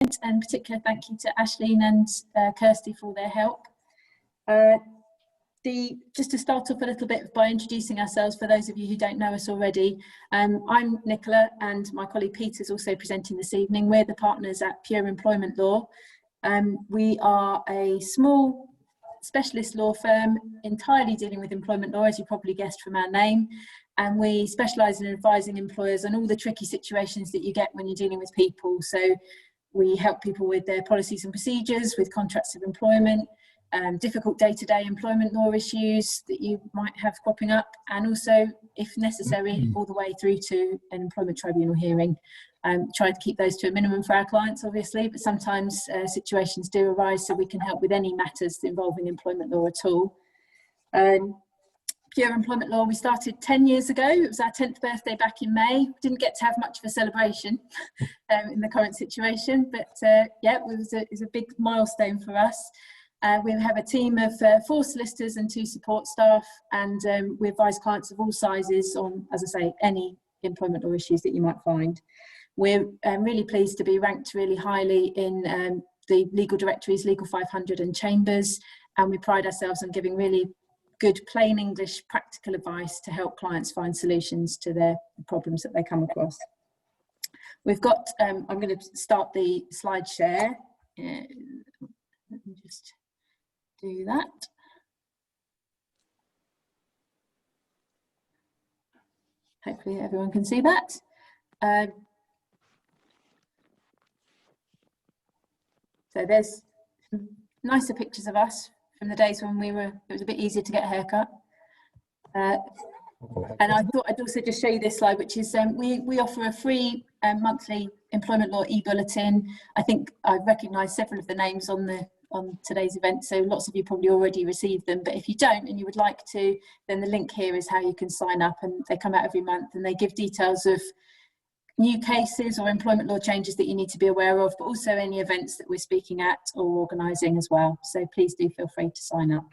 and particular thank you to Aisling and Kirsty for their help. Just to start off a little bit by introducing ourselves for those of you who don't know us already, I'm Nicola and my colleague Peter is also presenting this evening. We're the partners at Pure Employment Law. We are a small specialist law firm entirely dealing with employment law, as you probably guessed from our name, and we specialise in advising employers on all the tricky situations that you get when you're dealing with people. So we help people with their policies and procedures, with contracts of employment, difficult day-to-day employment law issues that you might have cropping up, and also, if necessary, all the way through to an employment tribunal hearing. Try to keep those to a minimum for our clients, obviously, but sometimes situations do arise, so we can help with any matters involving employment law at all. Pure Employment Law, we started 10 years ago. It was our 10th birthday back in May. Didn't get to have much of a celebration in the current situation, but yeah, it was a big milestone for us. We have a team of 4 solicitors and 2 support staff, and we advise clients of all sizes on, as I say, any employment law issues that you might find. We're really pleased to be ranked really highly in the legal directories, Legal 500 and Chambers, and we pride ourselves on giving really good plain English practical advice to help clients find solutions to their problems that they come across. We've got, I'm going to start the slide share. Let me just do that. Hopefully everyone can see that. So there's nicer pictures of us from the days when it was a bit easier to get a haircut. And I thought I'd also just show you this slide, which is we offer a free monthly employment law e-bulletin. I think I've recognised several of the names on today's event, so lots of you probably already received them, but if you don't and you would like to, then the link here is how you can sign up, and they come out every month and they give details of new cases or employment law changes that you need to be aware of, but also any events that we're speaking at or organising as well. So please do feel free to sign up.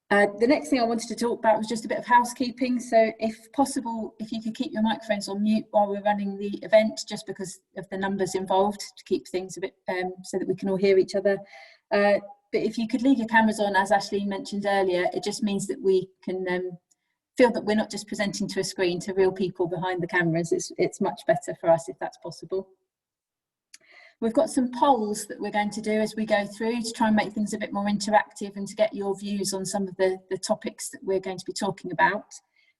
The next thing I wanted to talk about was just a bit of housekeeping. So if possible, if you could keep your microphones on mute while we're running the event, just because of the numbers involved, to keep things a bit so that we can all hear each other. But if you could leave your cameras on, as Aisling mentioned earlier, it just means that we can feel that we're not just presenting to a screen, to real people behind the cameras. It's much better for us if that's possible. We've got some polls that we're going to do as we go through to try and make things a bit more interactive and to get your views on some of the topics that we're going to be talking about.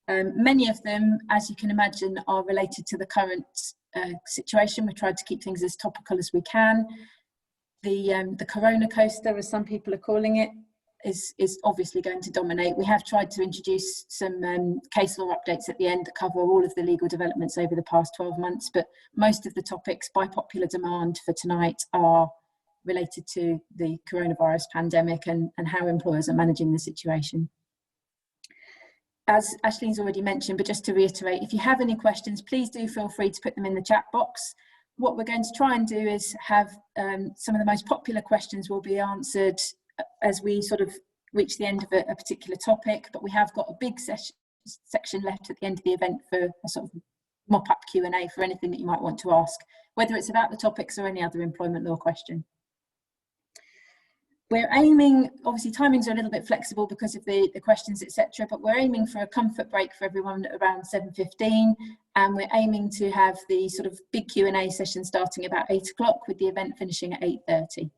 Many of them, as you can imagine, are related to the current situation. We tried to keep things as topical as we can. The Corona coaster, as some people are calling it, is obviously going to dominate. We have tried to introduce some case law updates at the end that cover all of the legal developments over the past 12 months, but most of the topics by popular demand for tonight are related to the coronavirus pandemic and how employers are managing the situation. As Aisling's already mentioned, but just to reiterate, if you have any questions, please do feel free to put them in the chat box. What we're going to try and do is have some of the most popular questions will be answered as we sort of reach the end of a particular topic, but we have got a big section left at the end of the event for a sort of mop-up Q&A for anything that you might want to ask, whether it's about the topics or any other employment law question. We're aiming, obviously timings are a little bit flexible because of the questions, etc., but we're aiming for a comfort break for everyone at around 7:15, and we're aiming to have the sort of big Q&A session starting about 8 o'clock with the event finishing at 8:30.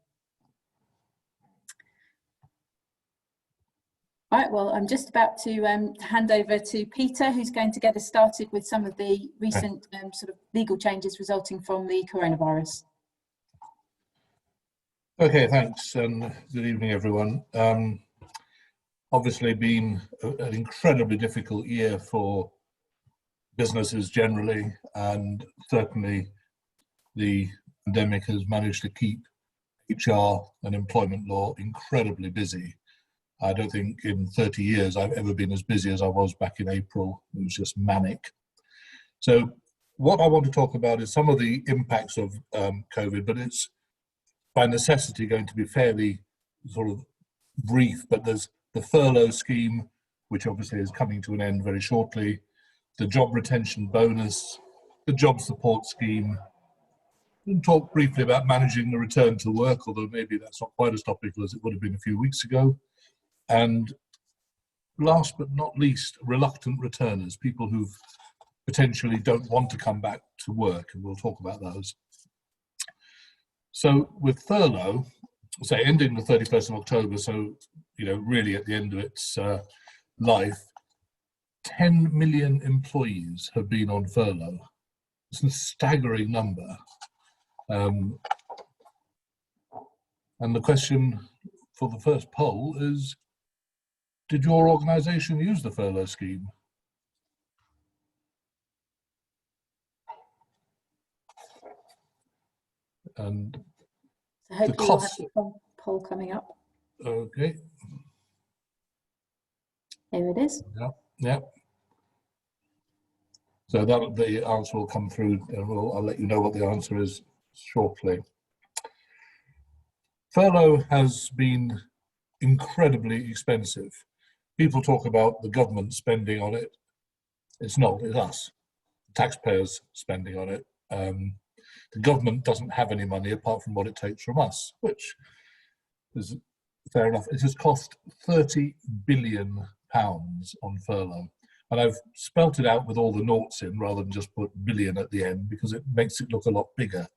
Right, well, I'm just about to hand over to Peter, who's going to get us started with some of the recent sort of legal changes resulting from the coronavirus. Okay, thanks, and good evening, everyone. Obviously been an incredibly difficult year for businesses generally, and certainly the pandemic has managed to keep HR and employment law incredibly busy. I don't think in 30 years I've ever been as busy as I was back in April. It was just manic. So what I want to talk about is some of the impacts of COVID, but it's by necessity going to be fairly sort of brief. But there's the furlough scheme, which obviously is coming to an end very shortly, the job retention bonus, the job support scheme, We'll talk briefly about managing the return to work, although maybe that's not quite as topical as it would have been a few weeks ago. And last but not least, reluctant returners, people who potentially don't want to come back to work, and we'll talk about those. So with furlough, say ending the 31st of October, so really at the end of its life, 10 million employees have been on furlough. It's a staggering number. And the question for the first poll is, did your organisation use the furlough scheme? And so hopefully the cost. We'll have the poll coming up. Okay. Here it is. Yeah. So that the answer will come through, and I'll let you know what the answer is shortly. Furlough has been incredibly expensive. People talk about the government spending on it. It's not, it's us, taxpayers spending on it. The government doesn't have any money apart from what it takes from us, which is fair enough. It has cost £30 billion on furlough. And I've spelt it out with all the noughts in rather than just put billion at the end because it makes it look a lot bigger.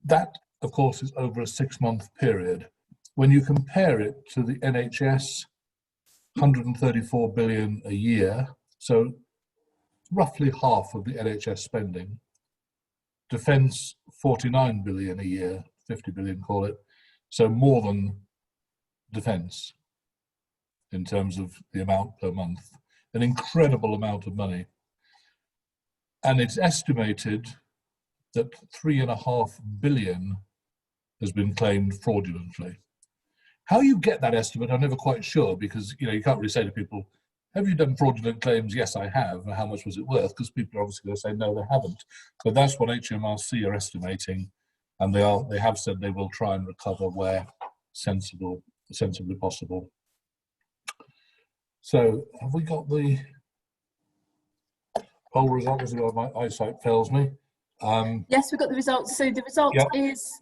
That, of course, is over a 6-month period. When you compare it to the NHS, 134 billion a year, so roughly half of the NHS spending. Defence, 49 billion a year, 50 billion call it, so more than defence in terms of the amount per month. An incredible amount of money. And it's estimated that 3.5 billion has been claimed fraudulently. How you get that estimate, I'm never quite sure, because you can't really say to people, have you done fraudulent claims? Yes, I have. And how much was it worth? Because people are obviously going to say, no, they haven't. But that's what HMRC are estimating. And they have said they will try and recover where sensibly possible. So have we got the poll result? As my eyesight fails me. Yes, we've got the results. So the result Yep. is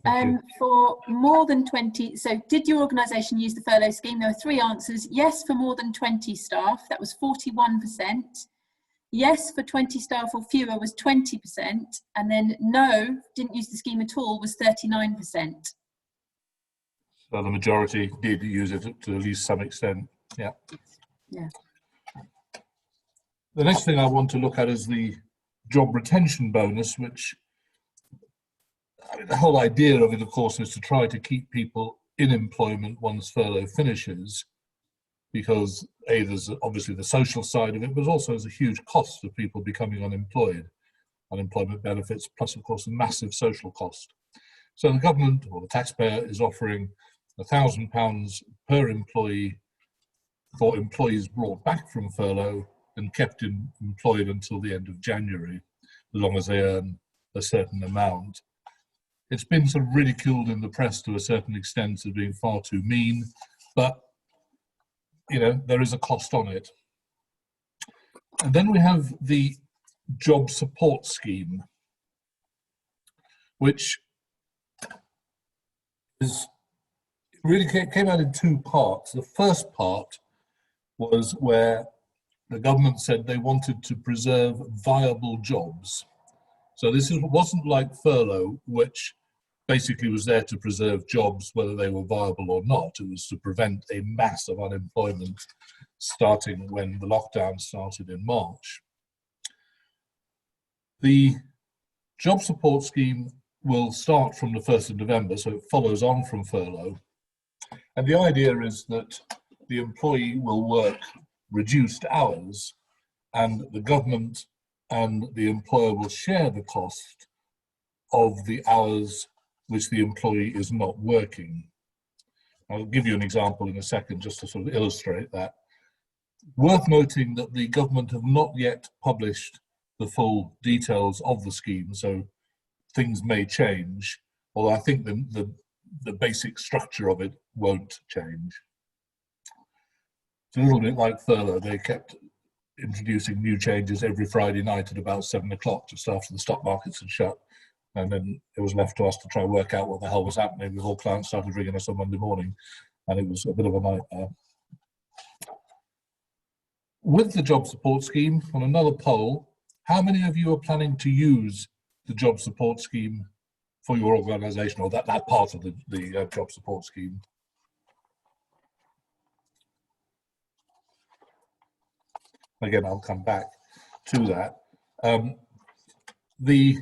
for more than 20. So did your organisation use the furlough scheme? There were 3 answers. Yes, for more than 20 staff, that was 41%. Yes, for 20 staff or fewer was 20%. And then no, didn't use the scheme at all was 39%. So the majority did use it to at least some extent. Yeah. Yeah. The next thing I want to look at is the job retention bonus, which the whole idea of it, of course, is to try to keep people in employment once furlough finishes, because there's obviously the social side of it, but also there's a huge cost of people becoming unemployed, unemployment benefits, plus, of course, a massive social cost. So the government, or the taxpayer, is offering £1,000 per employee for employees brought back from furlough and kept employed until the end of January, as long as they earn a certain amount. It's been sort of ridiculed in the press to a certain extent as being far too mean, but there is a cost on it. And then we have the job support scheme, which really came out in 2 parts. The first part was where the government said they wanted to preserve viable jobs. So this wasn't like furlough, which basically was there to preserve jobs whether they were viable or not. It was to prevent a mass of unemployment starting when the lockdown started in March. The job support scheme will start from the 1st of November, so it follows on from furlough. And the idea is that the employee will work reduced hours, and the government and the employer will share the cost of the hours which the employee is not working. I'll give you an example in a second just to sort of illustrate that. Worth noting that the government have not yet published the full details of the scheme, so things may change, although I think the basic structure of it won't change. It's a little bit like furlough. They kept introducing new changes every Friday night at about 7 o'clock, just after the stock markets had shut. And then it was left to us to try and work out what the hell was happening before clients started ringing us on Monday morning. And it was a bit of a nightmare. With the job support scheme, on another poll, how many of you are planning to use the job support scheme for your organisation, or that part of the job support scheme? Again, I'll come back to that. The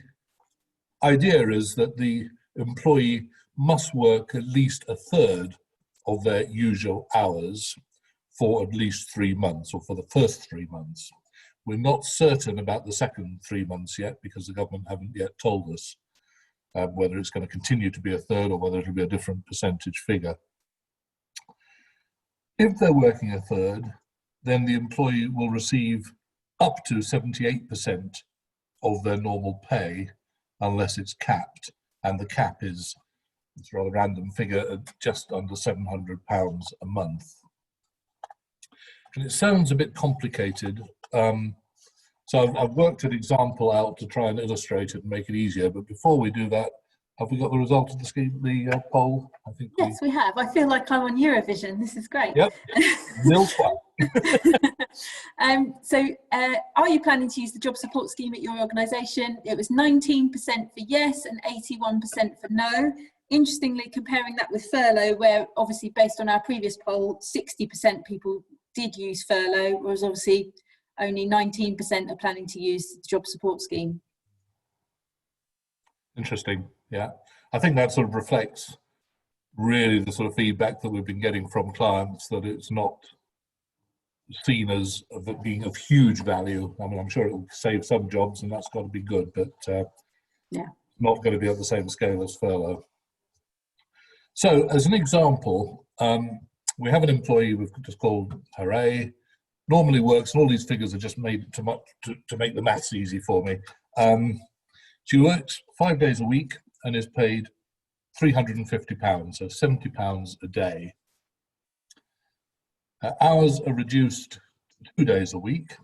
idea is that the employee must work at least a third of their usual hours for at least 3 months, or for the first 3 months. We're not certain about the second 3 months yet, because the government haven't yet told us whether it's going to continue to be a third or whether it'll be a different percentage figure. If they're working a third, then the employee will receive up to 78% of their normal pay, unless it's capped. And the cap is, it's a rather random figure, at just under £700 a month. And it sounds a bit complicated. So I've worked an example out to try and illustrate it and make it easier. But before we do that, have we got the result of the scheme, the poll? I think yes, we have. I feel like I'm on Eurovision. This is great. Yep. Are you planning to use the job support scheme at your organisation? It was 19% for yes and 81% for no. Interestingly, comparing that with furlough, where obviously based on our previous poll, 60% people did use furlough, whereas obviously only 19% are planning to use the job support scheme. Interesting, yeah. I think that sort of reflects really the sort of feedback that we've been getting from clients, that it's not seen as being of huge value. I mean, I'm sure it will save some jobs and that's got to be good, but yeah, not going to be at the same scale as furlough. So as an example, we have an employee we've just called Hooray. Normally works, and all these figures are just made to make the maths easy for me. She works 5 days a week and is paid £350, so £70 a day. Her hours are reduced to 2 days a week,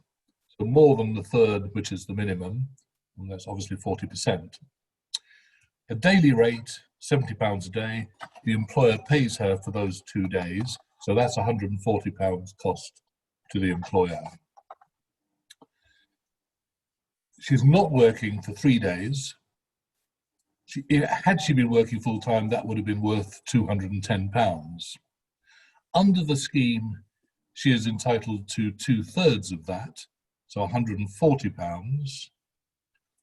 so more than the third, which is the minimum, and that's obviously 40%. A daily rate, £70 a day. The employer pays her for those 2 days, so that's £140 cost to the employer. She's not working for 3 days. Had she been working full time, that would have been worth £210. Under the scheme, she is entitled to 2/3 of that, so £140.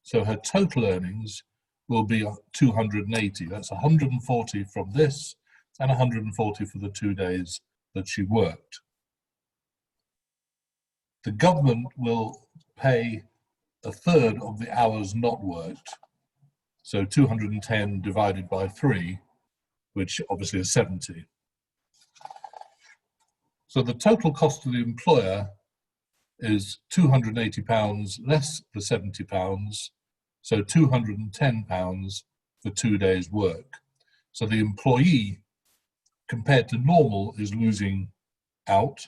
So her total earnings will be 280. That's 140 from this and 140 for the 2 days that she worked. The government will pay a third of the hours not worked, so 210 divided by 3, which obviously is 70. So the total cost to the employer is £280 less the £70, so £210 for 2 days' work. So the employee, compared to normal, is losing out,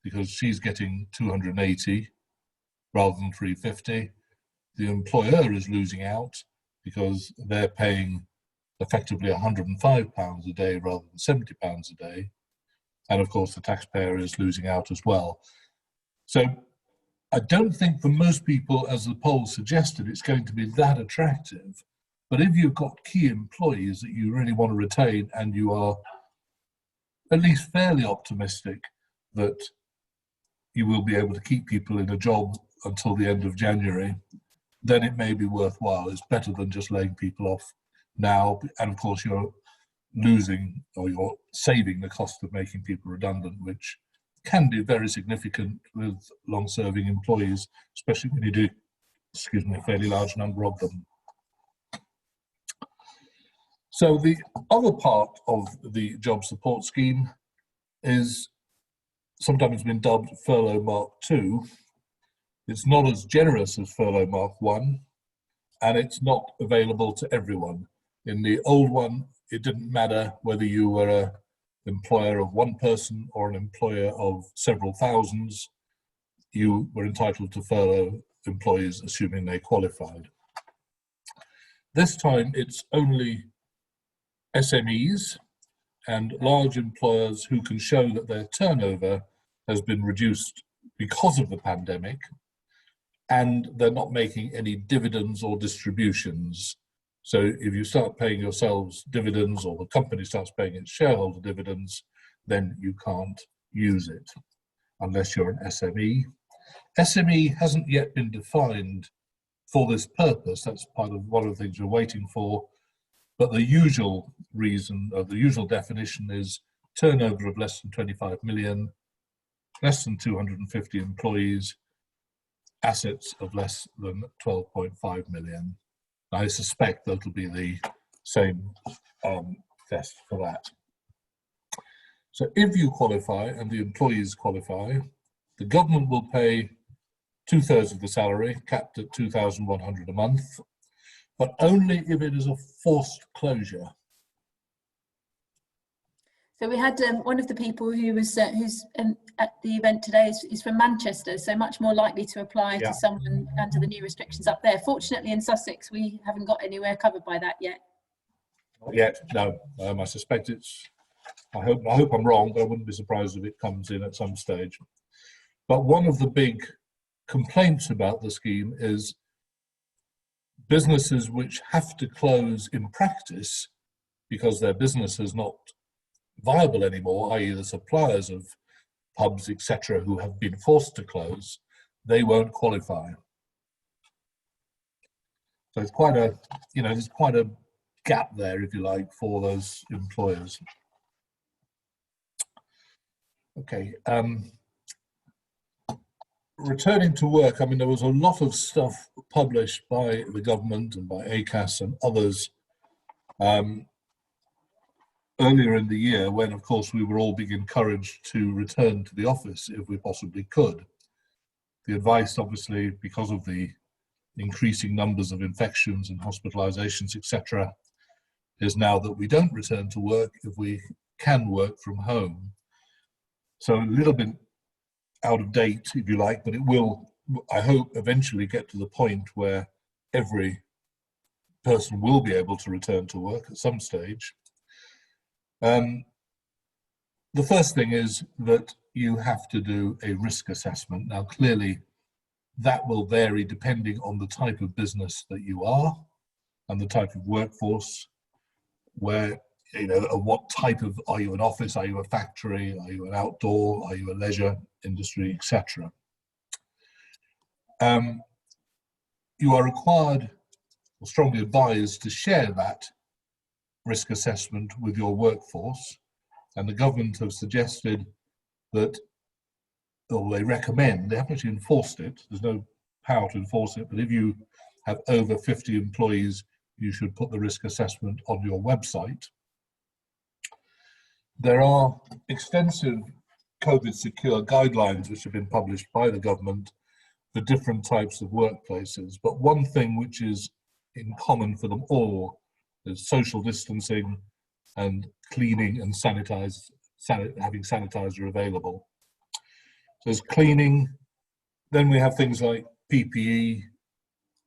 because she's getting 280 rather than 350. The employer is losing out because they're paying effectively £105 a day rather than £70 a day. And of course, the taxpayer is losing out as well. So I don't think for most people, as the poll suggested, it's going to be that attractive. But if you've got key employees that you really want to retain, and you are at least fairly optimistic that you will be able to keep people in a job until the end of January, then it may be worthwhile. It's better than just laying people off now. And of course, you're losing, or you're saving, the cost of making people redundant, which can be very significant with long-serving employees, especially when you do, a fairly large number of them. So the other part of the job support scheme is sometimes been dubbed Furlough Mark II. It's not as generous as Furlough Mark I, and it's not available to everyone. In the old one, it didn't matter whether you were an employer of one person or an employer of several thousands, you were entitled to furlough employees, assuming they qualified. This time it's only SMEs and large employers who can show that their turnover has been reduced because of the pandemic, and they're not making any dividends or distributions. So if you start paying yourselves dividends, or the company starts paying its shareholder dividends, then you can't use it unless you're an SME. SME hasn't yet been defined for this purpose. That's part of one of the things we're waiting for. But the usual reason, or the usual definition, is turnover of less than 25 million, less than 250 employees, assets of less than 12.5 million. I suspect that'll be the same test for that. So if you qualify and the employees qualify, the government will pay 2/3 of the salary, capped at 2,100 a month, but only if it is a forced closure. So we had one of the people who was who's at the event today is from Manchester, so much more likely to apply to someone under the new restrictions up there. Fortunately, in Sussex, we haven't got anywhere covered by that yet. Not yet, no. I suspect it's. I hope I'm wrong, but I wouldn't be surprised if it comes in at some stage. But one of the big complaints about the scheme is businesses which have to close in practice because their business is not viable anymore, i.e. the suppliers of pubs, etc., who have been forced to close, they won't qualify. So it's quite a, there's quite a gap there, if you like, for those employers. Okay, returning to work, I mean, there was a lot of stuff published by the government and by ACAS and others earlier in the year, when, of course, we were all being encouraged to return to the office if we possibly could. The advice, obviously, because of the increasing numbers of infections and hospitalizations, etc., is now that we don't return to work if we can work from home. So a little bit out of date, if you like, but it will, I hope, eventually get to the point where every person will be able to return to work at some stage. The first thing is that you have to do a risk assessment. Now, clearly, that will vary depending on the type of business that you are and the type of workforce, where, what type of, are you an office, are you a factory, are you an outdoor, are you a leisure industry, etc. You are required, or strongly advised, to share that risk assessment with your workforce, and the government have suggested that, or they recommend, they haven't actually enforced it, there's no power to enforce it, but if you have over 50 employees, you should put the risk assessment on your website. There are extensive COVID secure guidelines which have been published by the government for different types of workplaces, but one thing which is in common for them all is social distancing and cleaning and having sanitizer available. So there's cleaning, then we have things like PPE,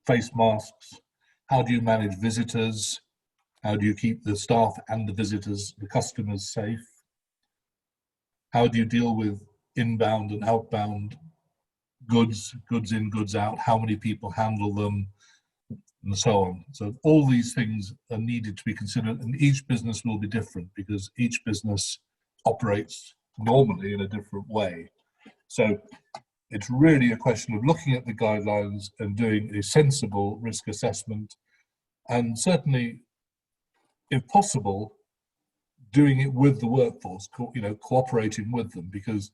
face masks. How do you manage visitors? How do you keep the staff and the visitors, the customers, safe? How do you deal with inbound and outbound goods in, goods out? How many people handle them? And so on. So all these things are needed to be considered, and each business will be different because each business operates normally in a different way. So it's really a question of looking at the guidelines and doing a sensible risk assessment, and certainly, if possible, doing it with the workforce, cooperating with them, because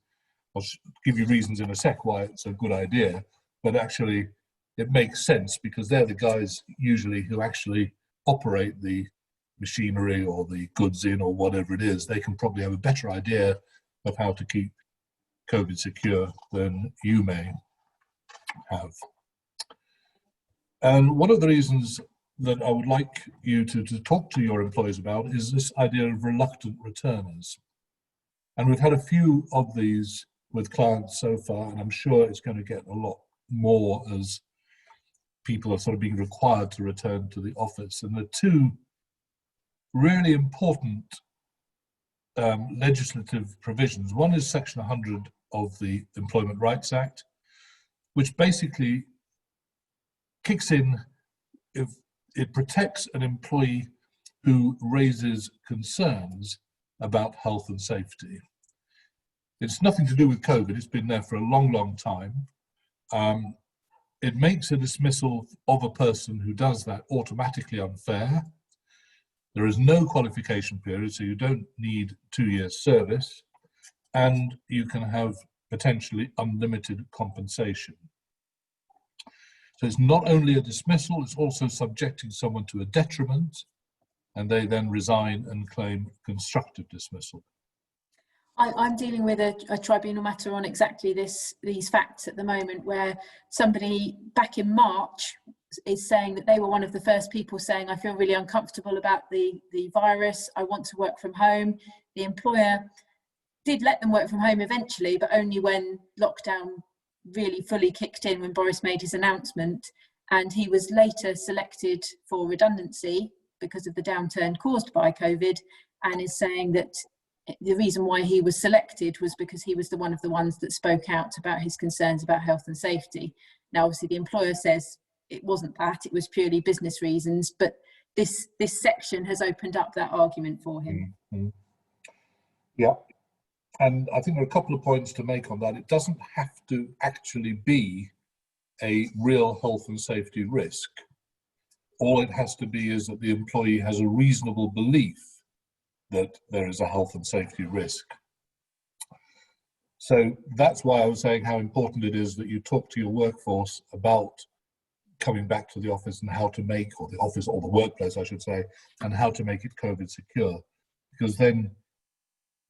I'll give you reasons in a sec why it's a good idea, but actually it makes sense because they're the guys usually who actually operate the machinery or the goods in or whatever it is. They can probably have a better idea of how to keep COVID secure than you may have. And one of the reasons that I would like you to talk to your employees about is this idea of reluctant returners. And we've had a few of these with clients so far, and I'm sure it's going to get a lot more as people are sort of being required to return to the office. And there are two really important legislative provisions. One is Section 100 of the Employment Rights Act, which basically kicks in if it protects an employee who raises concerns about health and safety. It's nothing to do with COVID, it's been there for a long, long time. It makes a dismissal of a person who does that automatically unfair. There is no qualification period, so you don't need 2 years service, and you can have potentially unlimited compensation. So it's not only a dismissal, it's also subjecting someone to a detriment, and they then resign and claim constructive dismissal. I'm dealing with a tribunal matter on exactly these facts at the moment, where somebody back in March is saying that they were one of the first people saying, I feel really uncomfortable about the virus, I want to work from home. The employer did let them work from home eventually, but only when lockdown really fully kicked in, when Boris made his announcement, and he was later selected for redundancy because of the downturn caused by COVID, and is saying that the reason why he was selected was because he was one of the ones that spoke out about his concerns about health and safety. Now, obviously, the employer says it wasn't that, it was purely business reasons, but this section has opened up that argument for him. Mm-hmm. Yeah, and I think there are a couple of points to make on that. It doesn't have to actually be a real health and safety risk. All it has to be is that the employee has a reasonable belief that there is a health and safety risk. So that's why I was saying how important it is that you talk to your workforce about coming back to the office and how to make, or the office or the workplace I should say, and how to make it COVID secure. Because then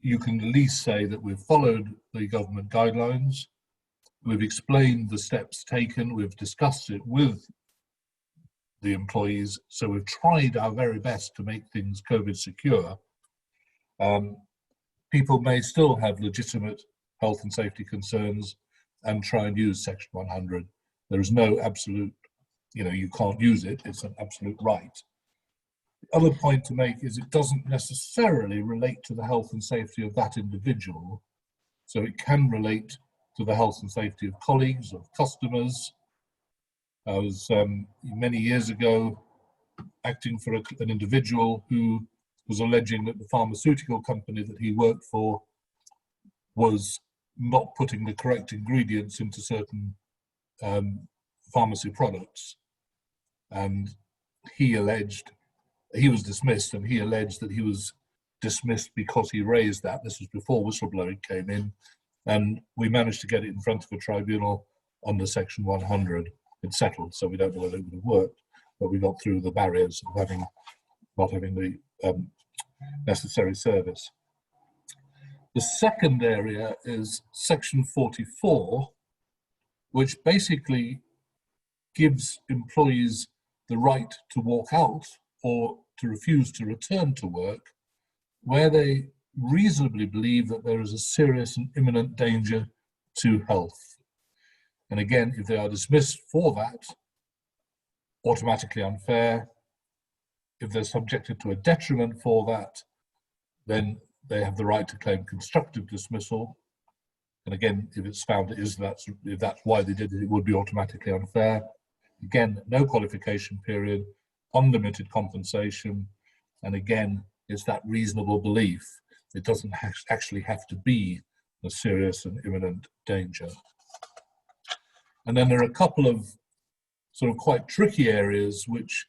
you can at least say that we've followed the government guidelines, we've explained the steps taken, we've discussed it with the employees, so we've tried our very best to make things COVID secure. People may still have legitimate health and safety concerns and try and use Section 100. There is no absolute, you can't use it, it's an absolute right. The other point to make is it doesn't necessarily relate to the health and safety of that individual. So it can relate to the health and safety of colleagues, of customers. I was many years ago acting for an individual who was alleging that the pharmaceutical company that he worked for was not putting the correct ingredients into certain pharmacy products. And he was dismissed, and he alleged that he was dismissed because he raised that. This was before whistleblowing came in, and we managed to get it in front of a tribunal under Section 100. It settled, so we don't know whether it would have worked, but we got through the barriers of not having the necessary service. The second area is Section 44, which basically gives employees the right to walk out or to refuse to return to work where they reasonably believe that there is a serious and imminent danger to health. And again, if they are dismissed for that, automatically unfair. If they're subjected to a detriment for that, then they have the right to claim constructive dismissal. And again, if it's found if that's why they did it, it would be automatically unfair. Again, no qualification period, unlimited compensation, and again, it's that reasonable belief. It doesn't actually have to be a serious and imminent danger. And then there are a couple of sort of quite tricky areas which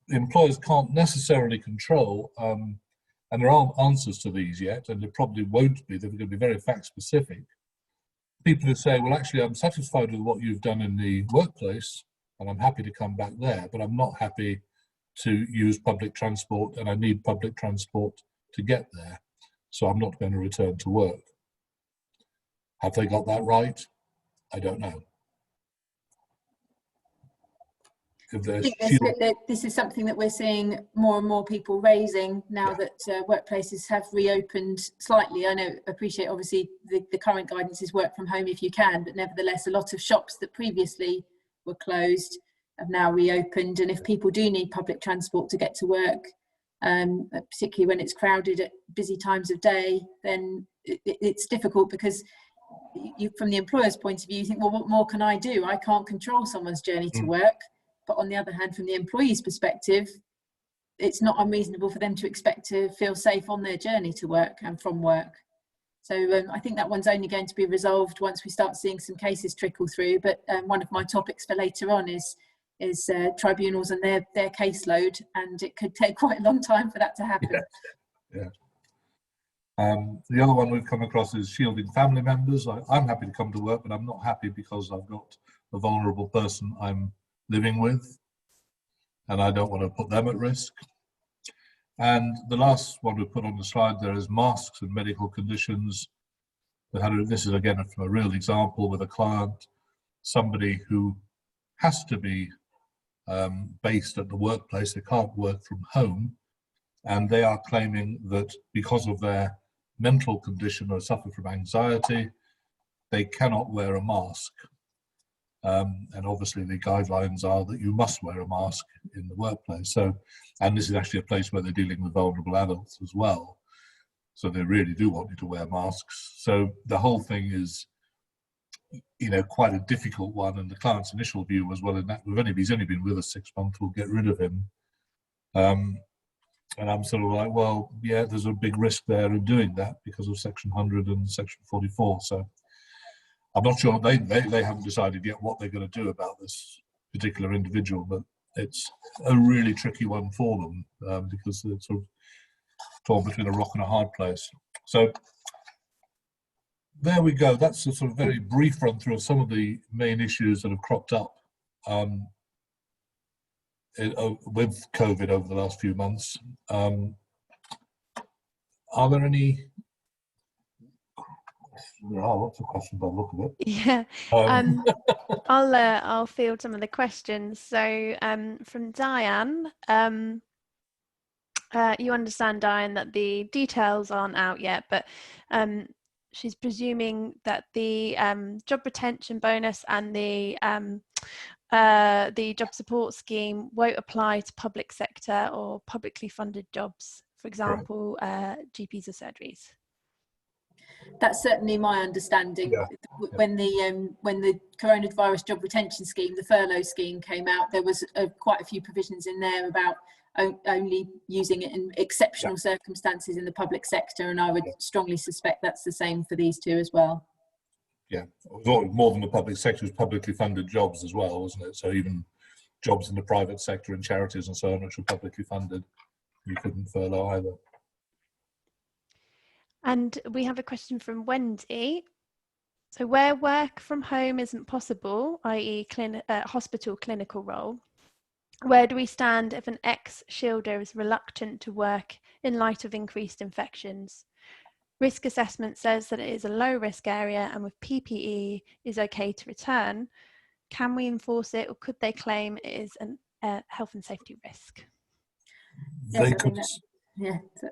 employers can't necessarily control, and there aren't answers to these yet, and there probably won't be. They're going to be very fact specific. People who say, well, actually, I'm satisfied with what you've done in the workplace, and I'm happy to come back there, but I'm not happy to use public transport, and I need public transport to get there, so I'm not going to return to work. Have they got that right? I don't know. This is something that we're seeing more and more people raising now that workplaces have reopened slightly. I appreciate obviously the current guidance is work from home if you can, but nevertheless a lot of shops that previously were closed now reopened, and if people do need public transport to get to work, particularly when it's crowded at busy times of day, then it's difficult, because you, from the employer's point of view, you think, well, what more can I do? I can't control someone's journey to work. But on the other hand, from the employee's perspective, it's not unreasonable for them to expect to feel safe on their journey to work and from work. So I think that one's only going to be resolved once we start seeing some cases trickle through. But one of my topics for later on is tribunals and their caseload, and it could take quite a long time for that to happen. Yeah. The other one we've come across is shielding family members. I'm happy to come to work, but I'm not happy because I've got a vulnerable person I'm living with, and I don't want to put them at risk. And the last one we put on the slide there is masks and medical conditions. This is again from a real example with a client, somebody who has to be based at the workplace. They can't work from home, and they are claiming that because of their mental condition or suffer from anxiety, they cannot wear a mask. And obviously the guidelines are that you must wear a mask in the workplace. So, and this is actually a place where they're dealing with vulnerable adults as well. So they really do want you to wear masks. So the whole thing is, quite a difficult one. And the client's initial view was, well, he's only been with us 6 months, we'll get rid of him. And I'm sort of like, well, yeah, there's a big risk there in doing that because of Section 100 and Section 44. So I'm not sure, they haven't decided yet what they're going to do about this particular individual, but it's a really tricky one for them because they're sort of torn between a rock and a hard place. So there we go. That's a sort of very brief run through of some of the main issues that have cropped up with COVID over the last few months. Are there any? There are lots of questions by the look of it. Yeah, I'll field some of the questions. So from Diane, you understand, Diane, that the details aren't out yet, but she's presuming that the job retention bonus and the job support scheme won't apply to public sector or publicly funded jobs, for example, GPs or surgeries. That's certainly my understanding. Yeah. When the coronavirus job retention scheme, the furlough scheme, came out, there was quite a few provisions in there about only using it in exceptional circumstances in the public sector, and I would strongly suspect that's the same for these two as well. Yeah, more than the public sector, it's publicly funded jobs as well, wasn't it? So even jobs in the private sector and charities and so on, which were publicly funded, you couldn't furlough either. And we have a question from Wendy. So where work from home isn't possible, i.e. hospital clinical role, where do we stand if an ex-shielder is reluctant to work in light of increased infections? Risk assessment says that it is a low risk area and with PPE is okay to return. Can we enforce it, or could they claim it is a health and safety risk? Yes,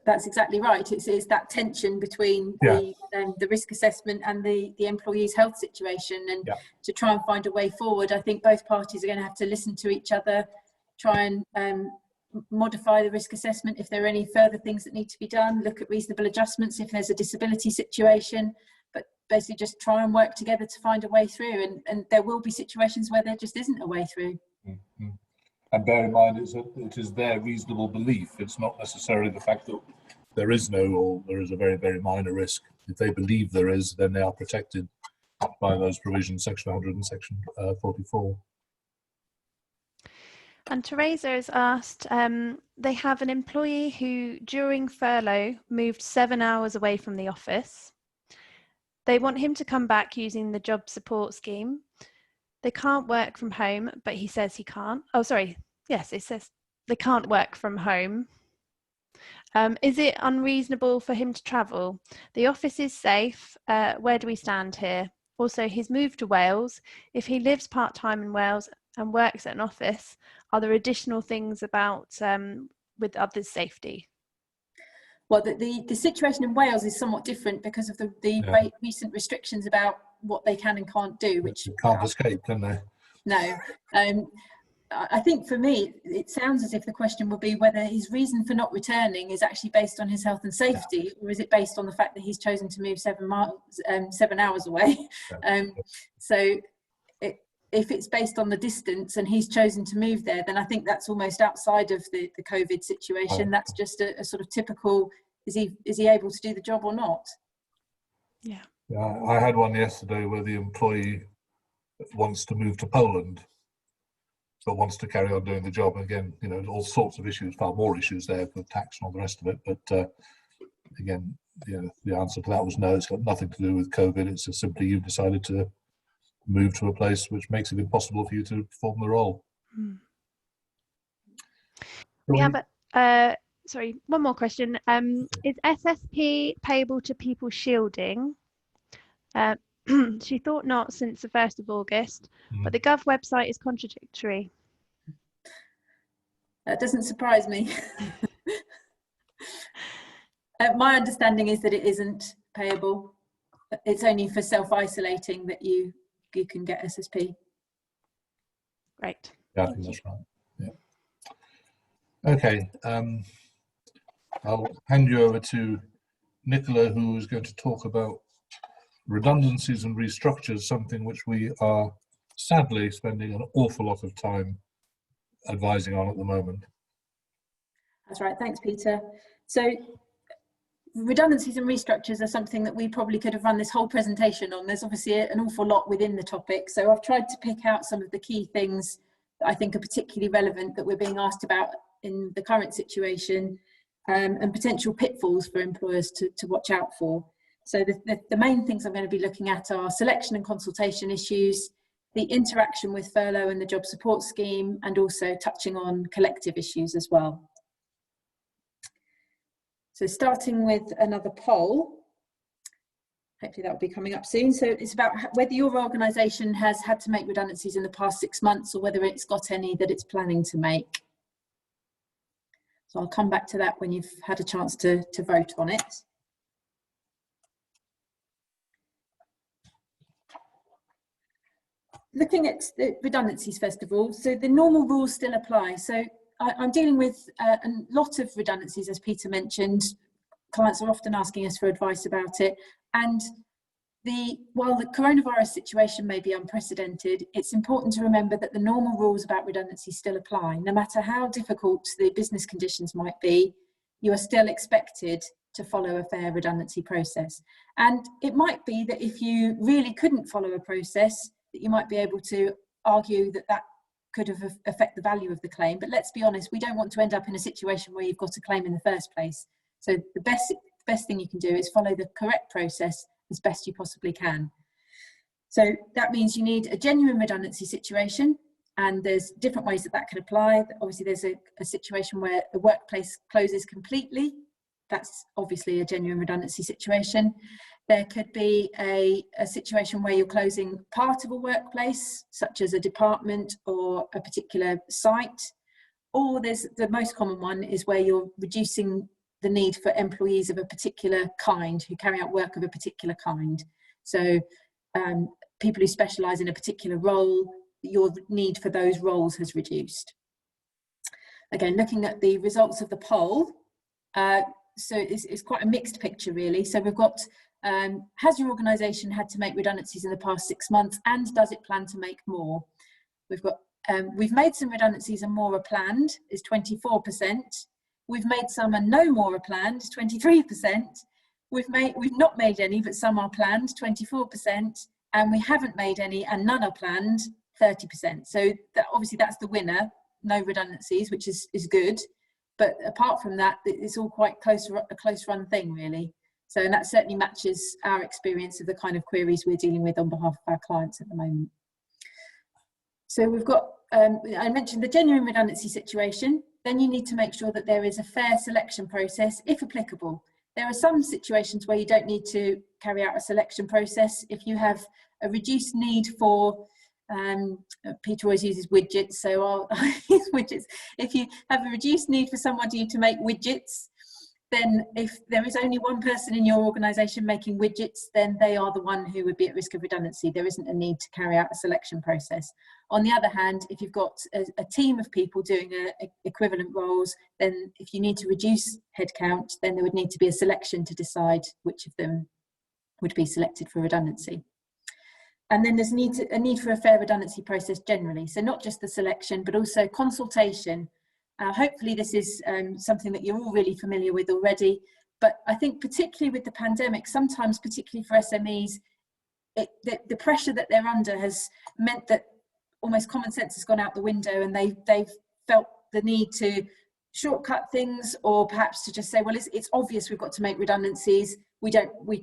that's exactly right. It's that tension between the risk assessment and the employee's health situation, and to try and find a way forward, I think both parties are going to have to listen to each other, try and modify the risk assessment if there are any further things that need to be done, look at reasonable adjustments if there's a disability situation, but basically just try and work together to find a way through, and there will be situations where there just isn't a way through. Mm-hmm. And bear in mind, it is their reasonable belief. It's not necessarily the fact that there is no, or there is a very, very minor risk. If they believe there is, then they are protected by those provisions, Section 100 and Section 44. And Teresa has asked, they have an employee who during furlough moved 7 hours away from the office. They want him to come back using the job support scheme. They can't work from home, but he says he can't. Oh, sorry. Yes, it says they can't work from home. Is it unreasonable for him to travel? The office is safe. Where do we stand here? Also, he's moved to Wales. If he lives part-time in Wales and works at an office, are there additional things about with others' safety? Well, the situation in Wales is somewhat different because of the recent restrictions about what they can and can't do, which they can't escape, can they? No. I think for me, it sounds as if the question would be whether his reason for not returning is actually based on his health and safety, or is it based on the fact that he's chosen to move 7 hours away. So if it's based on the distance and he's chosen to move there, then I think that's almost outside of the COVID situation. That's just a sort of typical, is he able to do the job or not? Yeah. Yeah, I had one yesterday where the employee wants to move to Poland, but wants to carry on doing the job. Again, you know, all sorts of issues, far more issues there with tax and all the rest of it. But again, you know, the answer to that was no. It's got nothing to do with COVID. It's just simply you've decided to move to a place which makes it impossible for you to perform the role. We have sorry, one more question. Is SSP payable to people shielding? She thought not since the 1st of August, but the Gov website is contradictory. That doesn't surprise me. My understanding is that it isn't payable. It's only for self-isolating that you can get SSP. Right. Yeah, I think that's right. Yeah. Okay. I'll hand you over to Nicola, who is going to talk about redundancies and restructures, something which we are sadly spending an awful lot of time advising on at the moment. That's right. Thanks, Peter. So redundancies and restructures are something that we probably could have run this whole presentation on. There's obviously an awful lot within the topic. So I've tried to pick out some of the key things that I think are particularly relevant that we're being asked about in the current situation, and potential pitfalls for employers to watch out for. So the main things I'm going to be looking at are selection and consultation issues, the interaction with furlough and the job support scheme, and also touching on collective issues as well. So starting with another poll, hopefully that will be coming up soon. So it's about whether your organisation has had to make redundancies in the past 6 months or whether it's got any that it's planning to make. So I'll come back to that when you've had a chance to vote on it. Looking at the redundancies first of all, so the normal rules still apply. So I'm dealing with a lot of redundancies, as Peter mentioned. Clients are often asking us for advice about it. And while the coronavirus situation may be unprecedented, it's important to remember that the normal rules about redundancy still apply. No matter how difficult the business conditions might be, you are still expected to follow a fair redundancy process. And it might be that if you really couldn't follow a process, that you might be able to argue that that could have affect the value of the claim. But let's be honest, we don't want to end up in a situation where you've got a claim in the first place. So the best thing you can do is follow the correct process as best you possibly can. So that means you need a genuine redundancy situation, and there's different ways that can apply. Obviously, there's a situation where the workplace closes completely. That's obviously a genuine redundancy situation. There could be a situation where you're closing part of a workplace, such as a department or a particular site. Or there's the most common one is where you're reducing the need for employees of a particular kind who carry out work of a particular kind. So people who specialise in a particular role, your need for those roles has reduced. Again, looking at the results of the poll, so it's quite a mixed picture really. So we've got, has your organisation had to make redundancies in the past 6 months, and does it plan to make more? We've got, we've made some redundancies and more are planned, is 24%. We've made some and no more are planned, 23%. We've not made any, but some are planned, 24%. And we haven't made any and none are planned, 30%. So obviously that's the winner, no redundancies, which is good. But apart from that, it's all quite a close run thing, really. So and that certainly matches our experience of the kind of queries we're dealing with on behalf of our clients at the moment. So we've got, I mentioned the genuine redundancy situation. Then you need to make sure that there is a fair selection process, if applicable. There are some situations where you don't need to carry out a selection process. If you have a reduced need for, Peter always uses widgets, so I'll use widgets. If you have a reduced need for somebody to make widgets, then if there is only one person in your organisation making widgets, then they are the one who would be at risk of redundancy. There isn't a need to carry out a selection process. On the other hand, if you've got a team of people doing equivalent roles, then if you need to reduce headcount, then there would need to be a selection to decide which of them would be selected for redundancy. And then there's a need for a fair redundancy process generally. So not just the selection, but also consultation. Hopefully this is something that you're all really familiar with already, but I think particularly with the pandemic, sometimes particularly for SMEs, the pressure that they're under has meant that almost common sense has gone out the window, and they've felt the need to shortcut things, or perhaps to just say, well, it's obvious we've got to make redundancies, we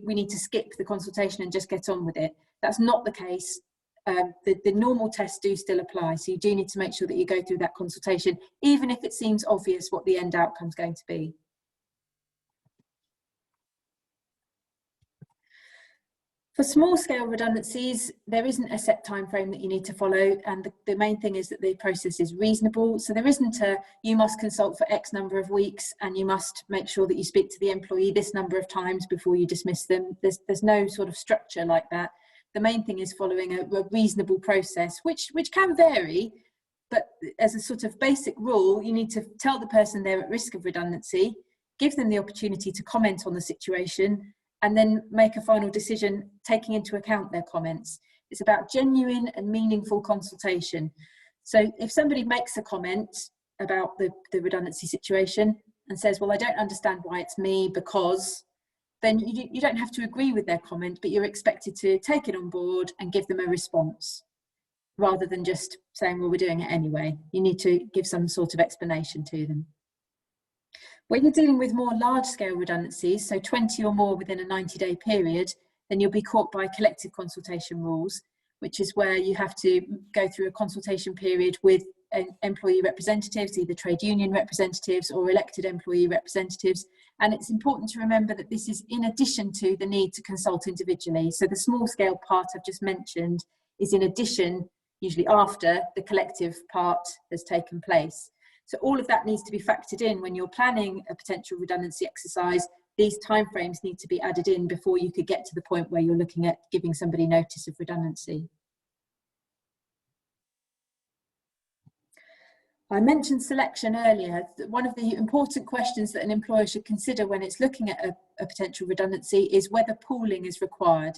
need to skip the consultation and just get on with it. That's not the case. The normal tests do still apply, so you do need to make sure that you go through that consultation, even if it seems obvious what the end outcome is going to be. For small-scale redundancies, there isn't a set time frame that you need to follow, and the main thing is that the process is reasonable. So there isn't you must consult for X number of weeks, and you must make sure that you speak to the employee this number of times before you dismiss them. There's no sort of structure like that. The main thing is following a reasonable process, which can vary, but as a sort of basic rule, you need to tell the person they're at risk of redundancy, give them the opportunity to comment on the situation, and then make a final decision taking into account their comments. It's about genuine and meaningful consultation. So if somebody makes a comment about the redundancy situation and says, well, I don't understand why it's me because, then you don't have to agree with their comment, but you're expected to take it on board and give them a response, rather than just saying, well, we're doing it anyway. You need to give some sort of explanation to them. When you're dealing with more large-scale redundancies, so 20 or more within a 90-day period, then you'll be caught by collective consultation rules, which is where you have to go through a consultation period with employee representatives, either trade union representatives or elected employee representatives. And it's important to remember that this is in addition to the need to consult individually. So the small scale part I've just mentioned is in addition, usually after the collective part has taken place. So all of that needs to be factored in when you're planning a potential redundancy exercise. These timeframes need to be added in before you could get to the point where you're looking at giving somebody notice of redundancy. I mentioned selection earlier. One of the important questions that an employer should consider when it's looking at a potential redundancy is whether pooling is required.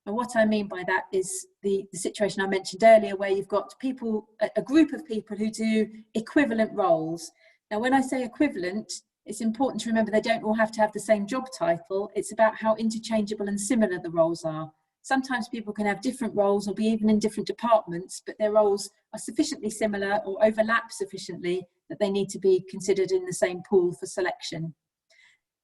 And what I mean by that is the situation I mentioned earlier, where you've got people, a group of people who do equivalent roles. Now, when I say equivalent, it's important to remember they don't all have to have the same job title. It's about how interchangeable and similar the roles are. Sometimes people can have different roles or be even in different departments, but their roles are sufficiently similar or overlap sufficiently that they need to be considered in the same pool for selection.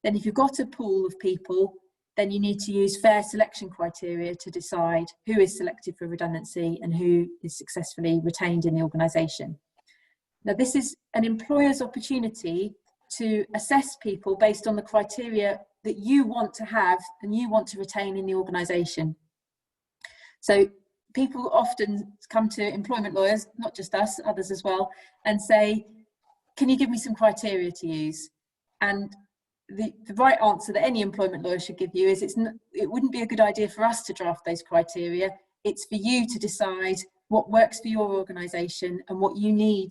Then if you've got a pool of people, then you need to use fair selection criteria to decide who is selected for redundancy and who is successfully retained in the organisation. Now, this is an employer's opportunity to assess people based on the criteria that you want to have and you want to retain in the organisation. So people often come to employment lawyers, not just us, others as well, and say, can you give me some criteria to use? And the right answer that any employment lawyer should give you is it wouldn't be a good idea for us to draft those criteria. It's for you to decide what works for your organisation and what you need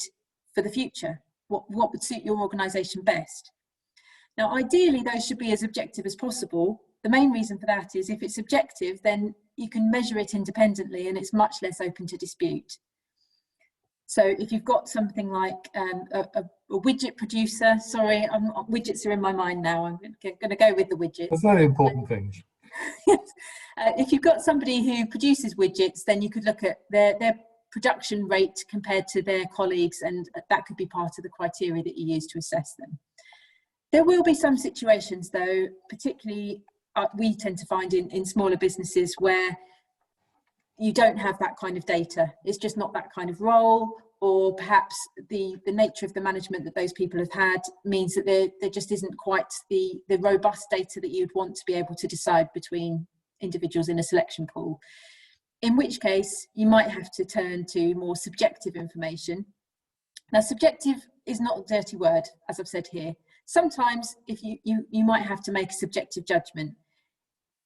for the future, what would suit your organisation best. Now, ideally, those should be as objective as possible. The main reason for that is if it's objective, then you can measure it independently and it's much less open to dispute. So if you've got something like a widget producer, sorry, widgets are in my mind now, I'm going to go with the widgets. That's very important things. Yes. If you've got somebody who produces widgets, then you could look at their production rate compared to their colleagues, and that could be part of the criteria that you use to assess them. There will be some situations though, particularly we tend to find in smaller businesses where you don't have that kind of data. It's just not that kind of role, or perhaps the nature of the management that those people have had means that there just isn't quite the robust data that you'd want to be able to decide between individuals in a selection pool. In which case, you might have to turn to more subjective information. Now, subjective is not a dirty word, as I've said here. sometimes if you might have to make a subjective judgment.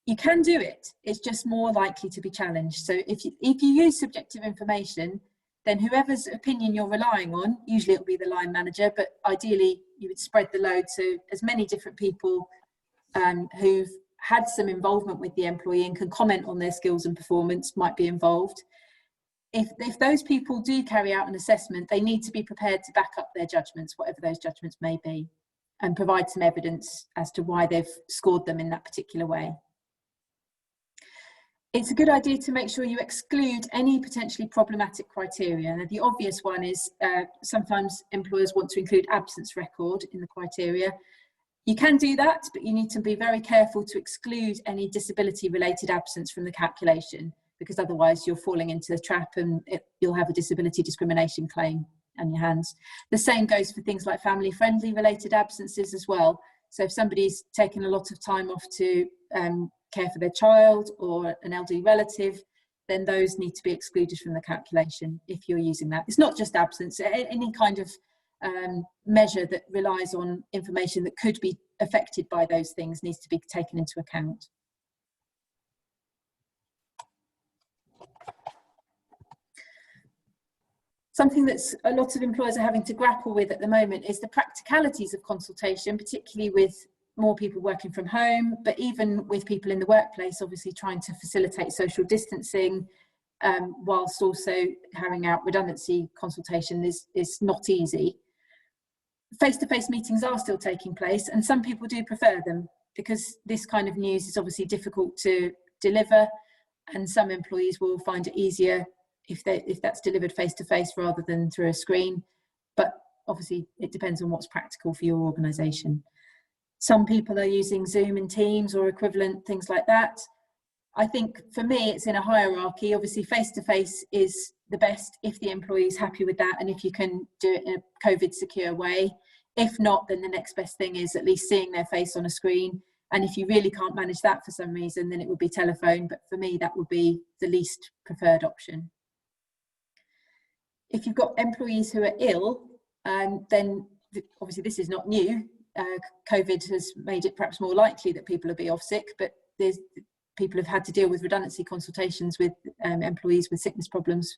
You can do it, it's just more likely to be challenged. So if you use subjective information, then whoever's opinion you're relying on, usually it'll be the line manager, but ideally you would spread the load so as many different people who've had some involvement with the employee and can comment on their skills and performance might be involved. If those people do carry out an assessment, they need to be prepared to back up their judgments, whatever those judgments may be, and provide some evidence as to why they've scored them in that particular way. It's a good idea to make sure you exclude any potentially problematic criteria. Now, the obvious one is sometimes employers want to include absence record in the criteria. You can do that, but you need to be very careful to exclude any disability related absence from the calculation, because otherwise you're falling into the trap and you'll have a disability discrimination claim on your hands. The same goes for things like family friendly related absences as well. So if somebody's taken a lot of time off to care for their child or an elderly relative, then those need to be excluded from the calculation if you're using that. It's not just absence, any kind of measure that relies on information that could be affected by those things needs to be taken into account. Something that's a lot of employers are having to grapple with at the moment is the practicalities of consultation, particularly with more people working from home, but even with people in the workplace, obviously trying to facilitate social distancing whilst also carrying out redundancy consultation is not easy. Face-to-face meetings are still taking place, and some people do prefer them because this kind of news is obviously difficult to deliver, and some employees will find it easier if that's delivered face-to-face rather than through a screen. But obviously it depends on what's practical for your organisation. Some people are using Zoom and Teams or equivalent things like that. I think for me it's in a hierarchy. Obviously face-to-face is the best if the employee is happy with that and if you can do it in a COVID secure way. If not, then the next best thing is at least seeing their face on a screen. And if you really can't manage that for some reason, then it would be telephone. But for me, that would be the least preferred option. If you've got employees who are ill, then obviously this is not new. COVID has made it perhaps more likely that people will be off sick, but people have had to deal with redundancy consultations with employees with sickness problems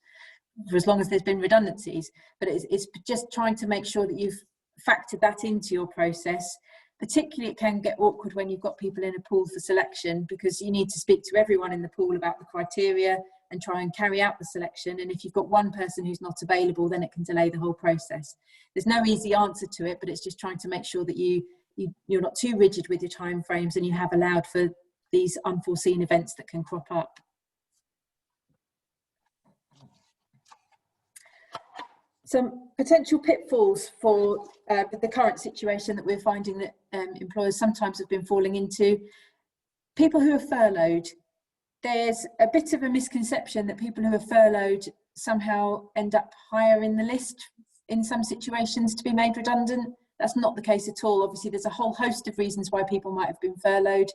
for as long as there's been redundancies. But it's just trying to make sure that you've factored that into your process. Particularly it can get awkward when you've got people in a pool for selection, because you need to speak to everyone in the pool about the criteria and try and carry out the selection. And if you've got one person who's not available, then it can delay the whole process. There's no easy answer to it, but it's just trying to make sure that you're not too rigid with your timeframes and you have allowed for these unforeseen events that can crop up. Some potential pitfalls for the current situation that we're finding that employers sometimes have been falling into. People who are furloughed. There's a bit of a misconception that people who are furloughed somehow end up higher in the list in some situations to be made redundant. That's not the case at all. Obviously, there's a whole host of reasons why people might have been furloughed.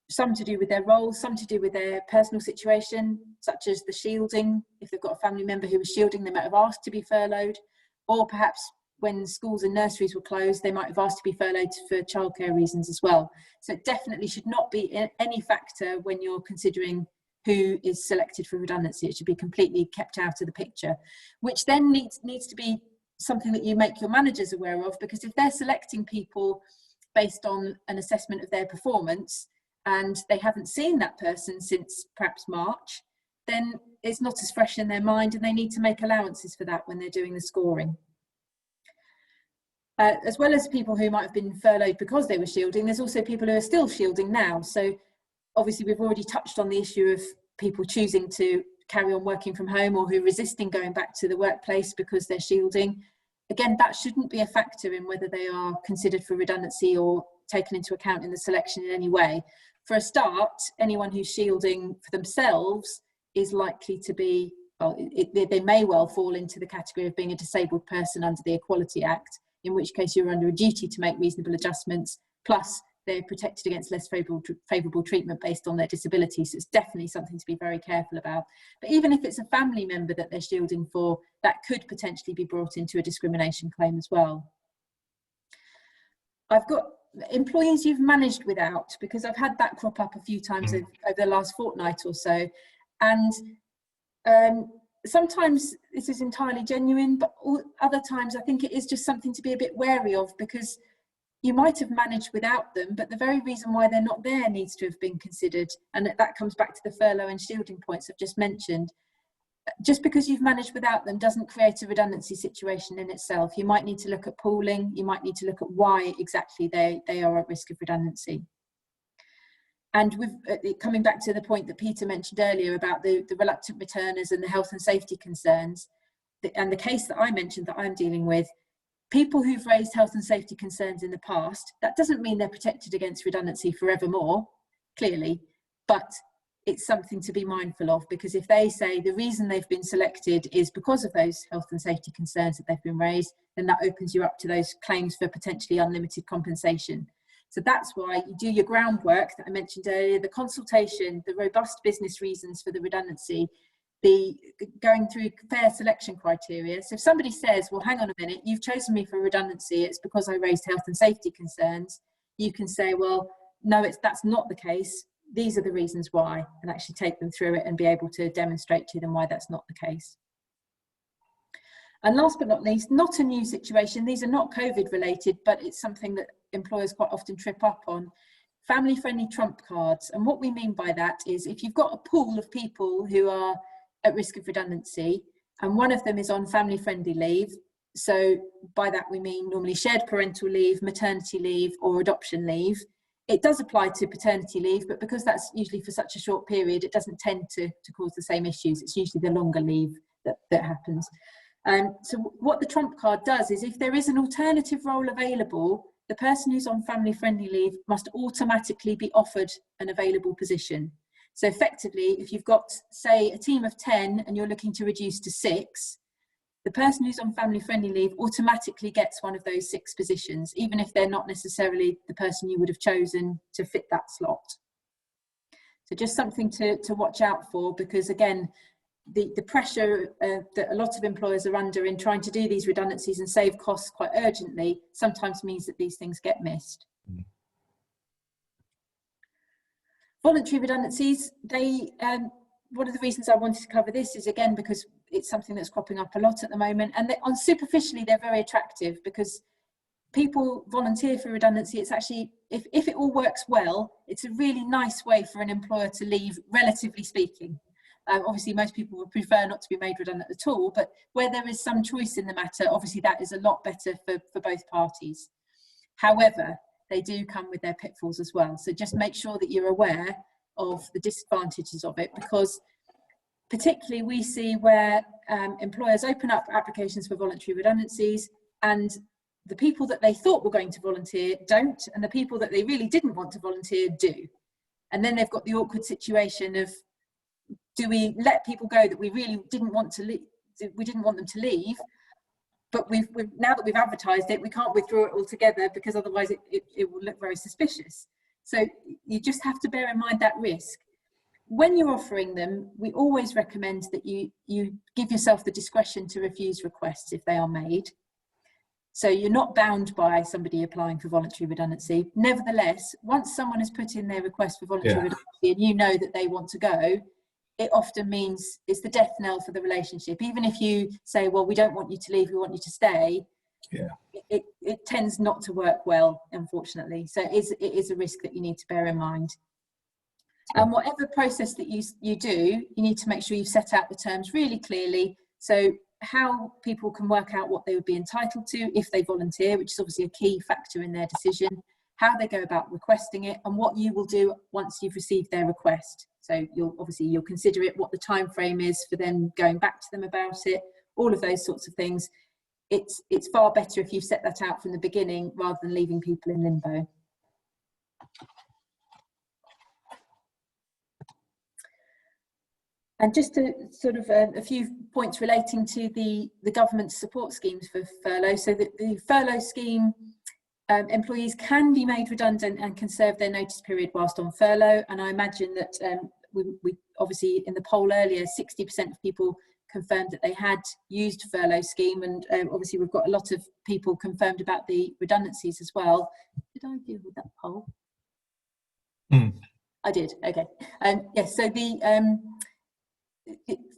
Some to do with their role, some to do with their personal situation, such as the shielding. If they've got a family member who was shielding, they might have asked to be furloughed. Or perhaps when schools and nurseries were closed, they might have asked to be furloughed for childcare reasons as well. So it definitely should not be any factor when you're considering who is selected for redundancy. It should be completely kept out of the picture, which then needs to be something that you make your managers aware of, because if they're selecting people based on an assessment of their performance and they haven't seen that person since perhaps March, then it's not as fresh in their mind and they need to make allowances for that when they're doing the scoring. As well as people who might have been furloughed because they were shielding, there's also people who are still shielding now. So obviously we've already touched on the issue of people choosing to carry on working from home or who are resisting going back to the workplace because they're shielding. Again, that shouldn't be a factor in whether they are considered for redundancy or taken into account in the selection in any way. For a start, anyone who's shielding for themselves is likely to be, well, they may well fall into the category of being a disabled person under the Equality Act, in which case you're under a duty to make reasonable adjustments, plus they're protected against less favourable treatment based on their disability. So it's definitely something to be very careful about. But even if it's a family member that they're shielding for, that could potentially be brought into a discrimination claim as well. I've got employees you've managed without, because I've had that crop up a few times over the last fortnight or so. And sometimes this is entirely genuine, but other times I think it is just something to be a bit wary of, because you might have managed without them, but the very reason why they're not there needs to have been considered. And that comes back to the furlough and shielding points I've just mentioned. Just because you've managed without them doesn't create a redundancy situation in itself. You might need to look at pooling, you might need to look at why exactly they are at risk of redundancy. And with coming back to the point that Peter mentioned earlier about the reluctant returners and the health and safety concerns, and the case that I mentioned that I'm dealing with, people who've raised health and safety concerns in the past, that doesn't mean they're protected against redundancy forevermore, clearly, but it's something to be mindful of, because if they say the reason they've been selected is because of those health and safety concerns that they've been raised, then that opens you up to those claims for potentially unlimited compensation. So that's why you do your groundwork that I mentioned earlier, the consultation, the robust business reasons for the redundancy, the going through fair selection criteria. So if somebody says, well, hang on a minute, you've chosen me for redundancy, it's because I raised health and safety concerns, you can say, well, no, that's not the case. These are the reasons why, and actually take them through it and be able to demonstrate to them why that's not the case. And last but not least, not a new situation. These are not COVID related, but it's something that employers quite often trip up on. Family-friendly trump cards. And what we mean by that is if you've got a pool of people who are at risk of redundancy, and one of them is on family-friendly leave, so by that we mean normally shared parental leave, maternity leave, or adoption leave. It does apply to paternity leave, but because that's usually for such a short period, it doesn't tend to cause the same issues. It's usually the longer leave that happens. So what the trump card does is if there is an alternative role available, the person who's on family-friendly leave must automatically be offered an available position. So effectively, if you've got, say, a team of 10 and you're looking to reduce to 6, the person who's on family-friendly leave automatically gets one of those 6 positions, even if they're not necessarily the person you would have chosen to fit that slot. So just something to watch out for, because again, the pressure that a lot of employers are under in trying to do these redundancies and save costs quite urgently sometimes means that these things get missed. Voluntary redundancies, one of the reasons I wanted to cover this is, again, because it's something that's cropping up a lot at the moment, and superficially they're very attractive because people volunteer for redundancy. It's actually, if it all works well, it's a really nice way for an employer to leave, relatively speaking. Obviously most people would prefer not to be made redundant at all, but where there is some choice in the matter, obviously that is a lot better for both parties. However, they do come with their pitfalls as well. So just make sure that you're aware of the disadvantages of it, because particularly we see where employers open up applications for voluntary redundancies and the people that they thought were going to volunteer don't, and the people that they really didn't want to volunteer do. And then they've got the awkward situation of, do we let people go that we really didn't want to leave, we didn't want them to leave, but now that we've advertised it, we can't withdraw it altogether because otherwise it will look very suspicious. So you just have to bear in mind that risk. When you're offering them, we always recommend that you give yourself the discretion to refuse requests if they are made. So you're not bound by somebody applying for voluntary redundancy. Nevertheless, once someone has put in their request for voluntary redundancy and you know that they want to go, it often means it's the death knell for the relationship. Even if you say, well, we don't want you to leave, we want you to stay, it tends not to work well, unfortunately. So it is a risk that you need to bear in mind. And whatever process that you do, you need to make sure you've set out the terms really clearly. So how people can work out what they would be entitled to if they volunteer, which is obviously a key factor in their decision, how they go about requesting it, and what you will do once you've received their request. So you'll consider it, what the time frame is for them going back to them about it, all of those sorts of things. It's far better if you've set that out from the beginning rather than leaving people in limbo. And just to sort of a few points relating to the government support schemes for furlough. So the furlough scheme, employees can be made redundant and can serve their notice period whilst on furlough. And I imagine that we obviously in the poll earlier, 60% of people confirmed that they had used furlough scheme, and obviously we've got a lot of people confirmed about the redundancies as well. Did I deal with that poll? I did. Okay. Yes. So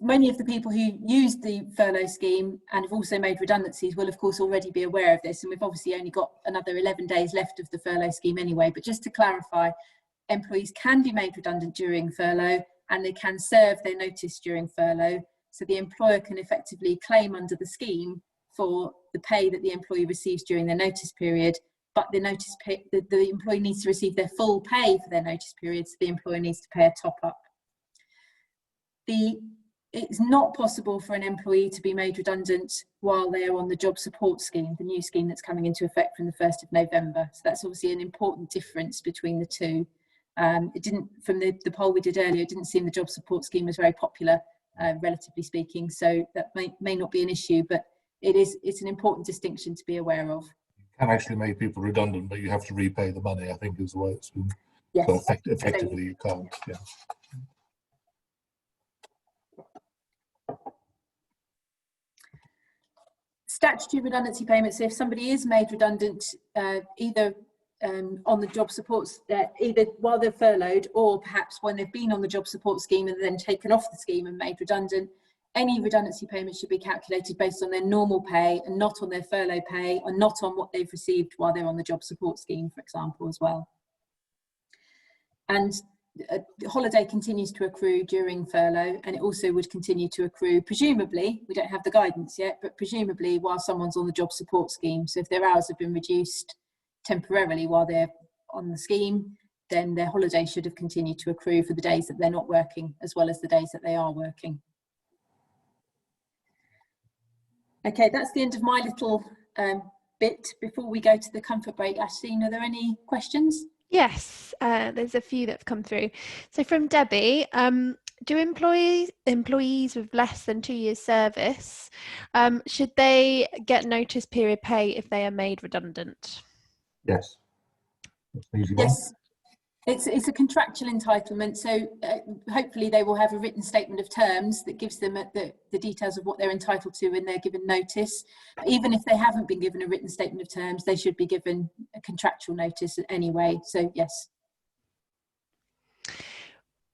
many of the people who used the furlough scheme and have also made redundancies will of course already be aware of this, and we've obviously only got another 11 days left of the furlough scheme anyway. But just to clarify, employees can be made redundant during furlough, and they can serve their notice during furlough. So the employer can effectively claim under the scheme for the pay that the employee receives during their notice period, but the employee needs to receive their full pay for their notice period, so the employer needs to pay a top up. It's not possible for an employee to be made redundant while they are on the job support scheme, the new scheme that's coming into effect from the 1st of November. So that's obviously an important difference between the two. It didn't, from the poll we did earlier, it didn't seem the job support scheme was very popular, relatively speaking. So that may not be an issue, but it's an important distinction to be aware of. You can actually make people redundant, but you have to repay the money, I think, is the way it's been. Yes. So effectively, you can't. Yeah. Statutory redundancy payments. So if somebody is made redundant, either on the job supports, either while they're furloughed or perhaps when they've been on the job support scheme and then taken off the scheme and made redundant, any redundancy payment should be calculated based on their normal pay and not on their furlough pay, and not on what they've received while they're on the job support scheme, for example, as well. And the holiday continues to accrue during furlough, and it also would continue to accrue, presumably, we don't have the guidance yet, but presumably while someone's on the job support scheme. So if their hours have been reduced temporarily while they're on the scheme, then their holiday should have continued to accrue for the days that they're not working, as well as the days that they are working. Okay, that's the end of my little bit. Before we go to the comfort break, Ashley, are there any questions? Yes, there's a few that have come through. So from Debbie, do employees with less than 2 years service, should they get notice period pay if they are made redundant? Yes. That's an easy one. Yes. It's a contractual entitlement, so hopefully they will have a written statement of terms that gives them the details of what they're entitled to when they're given notice. Even if they haven't been given a written statement of terms, they should be given a contractual notice anyway, so yes.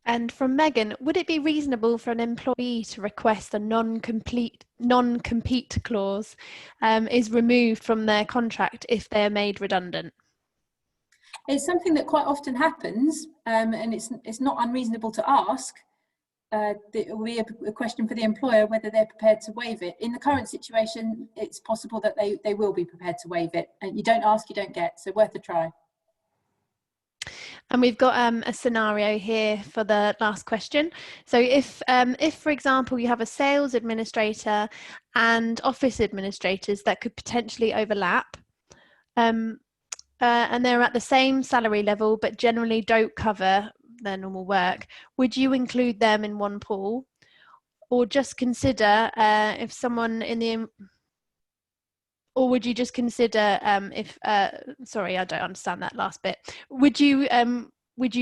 And from Megan, would it be reasonable for an employee to request a non-compete clause is removed from their contract if they are made redundant? It's something that quite often happens, and it's not unreasonable to ask. It will be a question for the employer whether they're prepared to waive it. In the current situation, it's possible that they will be prepared to waive it. And you don't ask, you don't get, so worth a try. And we've got a scenario here for the last question. So if for example, you have a sales administrator and office administrators that could potentially overlap, and they're at the same salary level but generally don't cover their normal work, would you include them in one pool, or just consider if someone in the, or would you just consider if sorry, I don't understand that last bit. Would you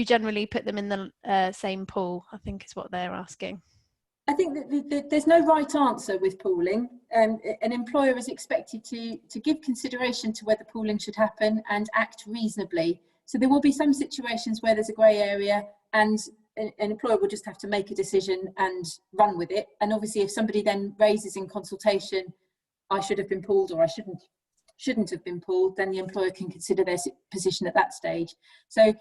generally put them in the same pool, I think is what they're asking. I think that there's no right answer with pooling. An employer is expected to give consideration to whether pooling should happen and act reasonably. So there will be some situations where there's a grey area, and an employer will just have to make a decision and run with it. And obviously, if somebody then raises in consultation, I should have been pooled or I shouldn't have been pooled, then the employer can consider their position at that stage. So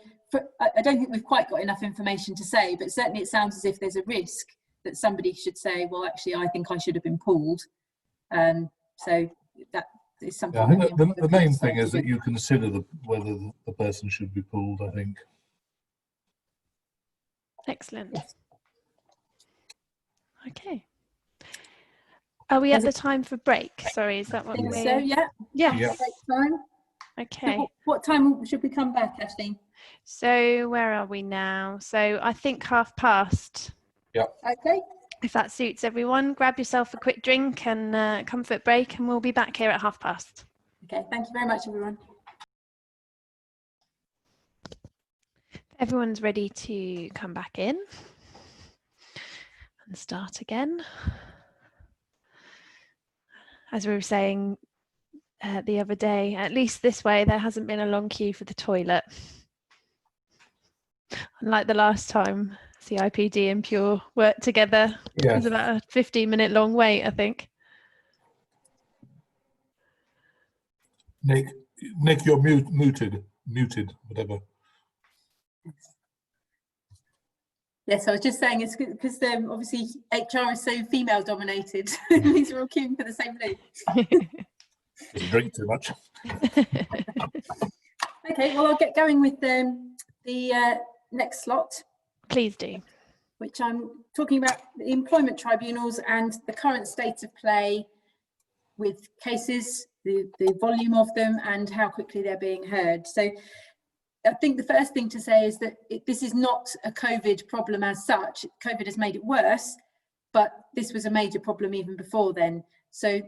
I don't think we've quite got enough information to say, but certainly it sounds as if there's a risk that somebody should say, well, actually, I think I should have been pooled. So that is something. Yeah, I think the main thing is that you consider whether the person should be pooled, I think. Excellent. Yes. Okay. Are we at the time for break? Sorry, is that what we're... So, yeah. Yes. Yeah. Break time. Okay. So what time should we come back, Ashley? So where are we now? So I think past. Yeah. Okay. If that suits everyone, grab yourself a quick drink and comfort break, and we'll be back here at past. Okay, thank you very much, everyone. Everyone's ready to come back in and start again. as we were saying the other day, at least this way there hasn't been a long queue for the toilet. Unlike the last time CIPD and Pure worked together, it was about a 15-minute long wait, I think. Nick, you're muted, whatever. Yes, I was just saying it's because obviously HR is so female dominated. These are all queuing for the same loop. Doesn't drink too much. Okay, well, I'll get going with the next slot. Please do. Which I'm talking about the employment tribunals and the current state of play with cases, the volume of them and how quickly they're being heard. So I think the first thing to say is that this is not a COVID problem as such. COVID has made it worse, but this was a major problem even before then. So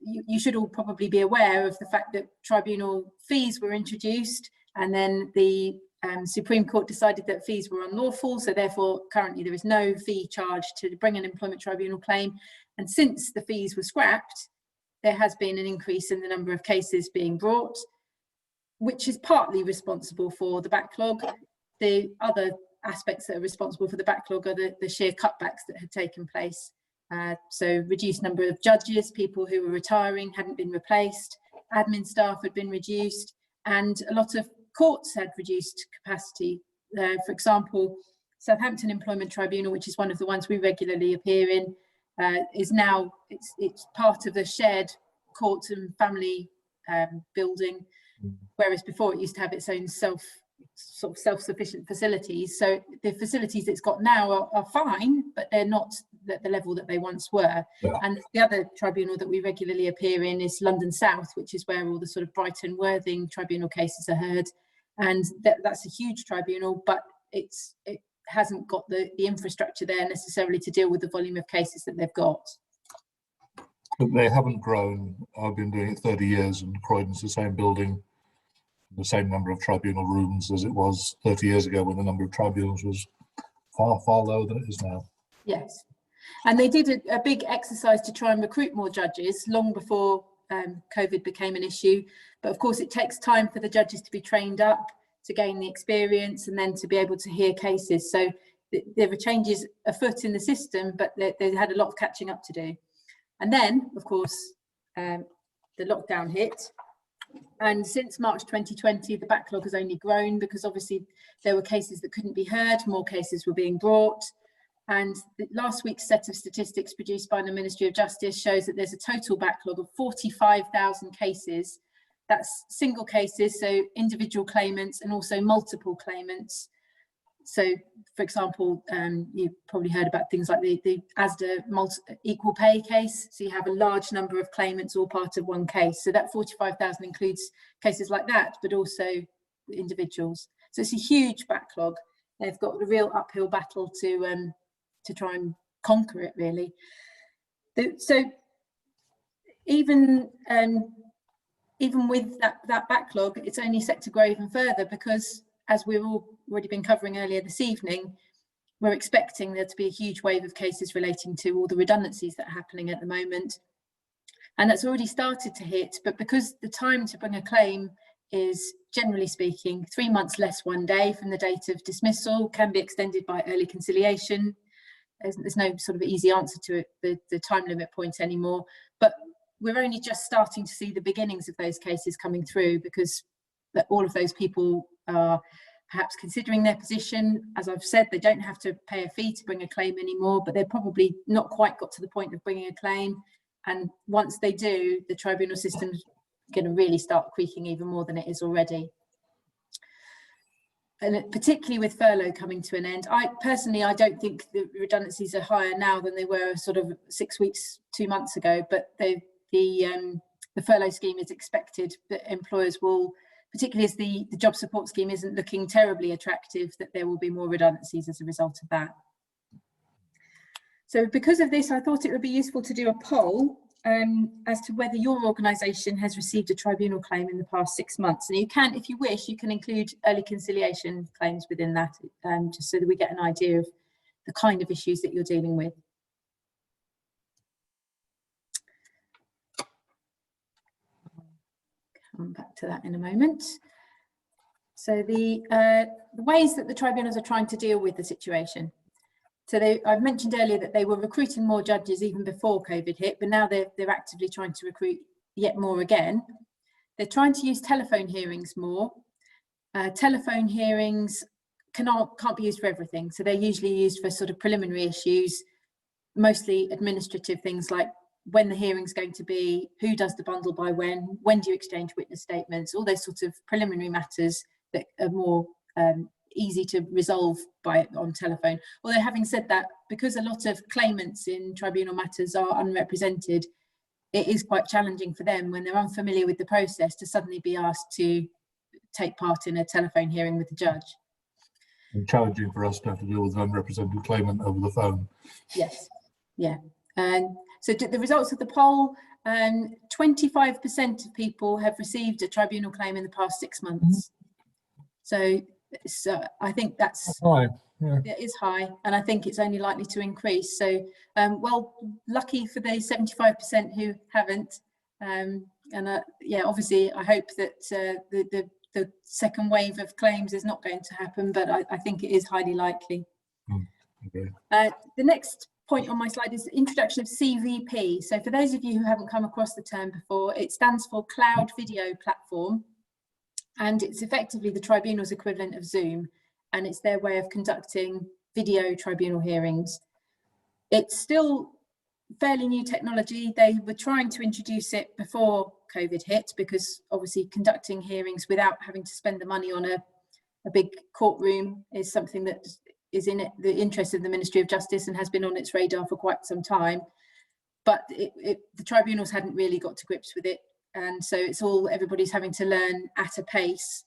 you should all probably be aware of the fact that tribunal fees were introduced, and then the Supreme Court decided that fees were unlawful. So therefore, currently there is no fee charged to bring an employment tribunal claim. And since the fees were scrapped, there has been an increase in the number of cases being brought, which is partly responsible for the backlog. The other aspects that are responsible for the backlog are the sheer cutbacks that had taken place. So reduced number of judges, people who were retiring hadn't been replaced, admin staff had been reduced, and a lot of courts had reduced capacity. For example, Southampton Employment Tribunal, which is one of the ones we regularly appear in, is now, it's part of the shared courts and family building, whereas before it used to have its own self-sufficient facilities. So the facilities it's got now are fine, but they're not at the level that they once were. Yeah. And the other tribunal that we regularly appear in is London South, which is where all the sort of Brighton Worthing tribunal cases are heard. And that's a huge tribunal, but it hasn't got the infrastructure there necessarily to deal with the volume of cases that they've got. But they haven't grown. I've been doing it 30 years, and Croydon's the same building, the same number of tribunal rooms as it was 30 years ago, when the number of tribunals was far, far lower than it is now. Yes, and they did a big exercise to try and recruit more judges long before COVID became an issue. But of course, it takes time for the judges to be trained up, to gain the experience, and then to be able to hear cases. So there were changes afoot in the system, but they had a lot of catching up to do. And then, of course, the lockdown hit. And since March 2020, the backlog has only grown because obviously there were cases that couldn't be heard, more cases were being brought. And last week's set of statistics produced by the Ministry of Justice shows that there's a total backlog of 45,000 cases. That's single cases, so individual claimants and also multiple claimants. So, for example, you've probably heard about things like the ASDA equal pay case. So you have a large number of claimants all part of one case. So that 45,000 includes cases like that, but also individuals. So it's a huge backlog. They've got a real uphill battle to try and conquer it, really. So even with that backlog, it's only set to grow even further because, as we've already been covering earlier this evening, we're expecting there to be a huge wave of cases relating to all the redundancies that are happening at the moment. And that's already started to hit, but because the time to bring a claim is, generally speaking, 3 months less 1 day from the date of dismissal, can be extended by early conciliation. There's no sort of easy answer to it, the time limit point anymore, but we're only just starting to see the beginnings of those cases coming through, because all of those people are perhaps considering their position. As I've said, they don't have to pay a fee to bring a claim anymore, but they're probably not quite got to the point of bringing a claim. And once they do, the tribunal system's going to really start creaking even more than it is already. And particularly with furlough coming to an end, I don't think the redundancies are higher now than they were sort of 6 weeks, 2 months ago, but the furlough scheme is expected that employers will, particularly as the job support scheme isn't looking terribly attractive, that there will be more redundancies as a result of that. So because of this, I thought it would be useful to do a poll as to whether your organisation has received a tribunal claim in the past 6 months. And you can, if you wish, you can include early conciliation claims within that, just so that we get an idea of the kind of issues that you're dealing with. come back to that in a moment. So the ways that the tribunals are trying to deal with the situation. So I've mentioned earlier that they were recruiting more judges even before COVID hit, but now they're actively trying to recruit yet more again. They're trying to use telephone hearings more. Telephone hearings can't be used for everything. So they're usually used for sort of preliminary issues, mostly administrative things like when the hearing's going to be, who does the bundle by when do you exchange witness statements, all those sorts of preliminary matters that are more easy to resolve on telephone. Although having said that, because a lot of claimants in tribunal matters are unrepresented, it is quite challenging for them when they're unfamiliar with the process to suddenly be asked to take part in a telephone hearing with the judge. And challenging for us to have to deal with an unrepresented claimant over the phone. Yes, yeah. And so the results of the poll, 25% of people have received a tribunal claim in the past 6 months. So I think that's high. Yeah. It is high, and I think it's only likely to increase. So, well, lucky for the 75% who haven't. Yeah, obviously, I hope that the second wave of claims is not going to happen, but I think it is highly likely. Okay. The next point on my slide is the introduction of CVP. So for those of you who haven't come across the term before, it stands for Cloud Video Platform, and it's effectively the tribunal's equivalent of Zoom, and it's their way of conducting video tribunal hearings. It's still fairly new technology. They were trying to introduce it before COVID hit, because obviously conducting hearings without having to spend the money on a big courtroom is something that is in the interest of the Ministry of Justice and has been on its radar for quite some time. But the tribunals hadn't really got to grips with it, and so everybody's having to learn at a pace.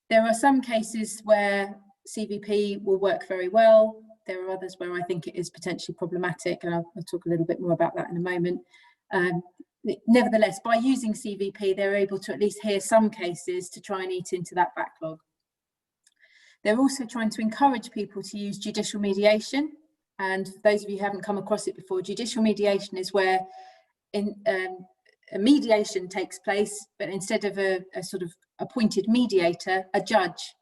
There are some cases where CVP will work very well. There are others where I think it is potentially problematic, and I'll talk a little bit more about that in a moment. Nevertheless, by using CVP, they're able to at least hear some cases to try and eat into that backlog. They're also trying to encourage people to use judicial mediation. And for those of you who haven't come across it before, judicial mediation is where a mediation takes place, but instead of a sort of appointed mediator, a judge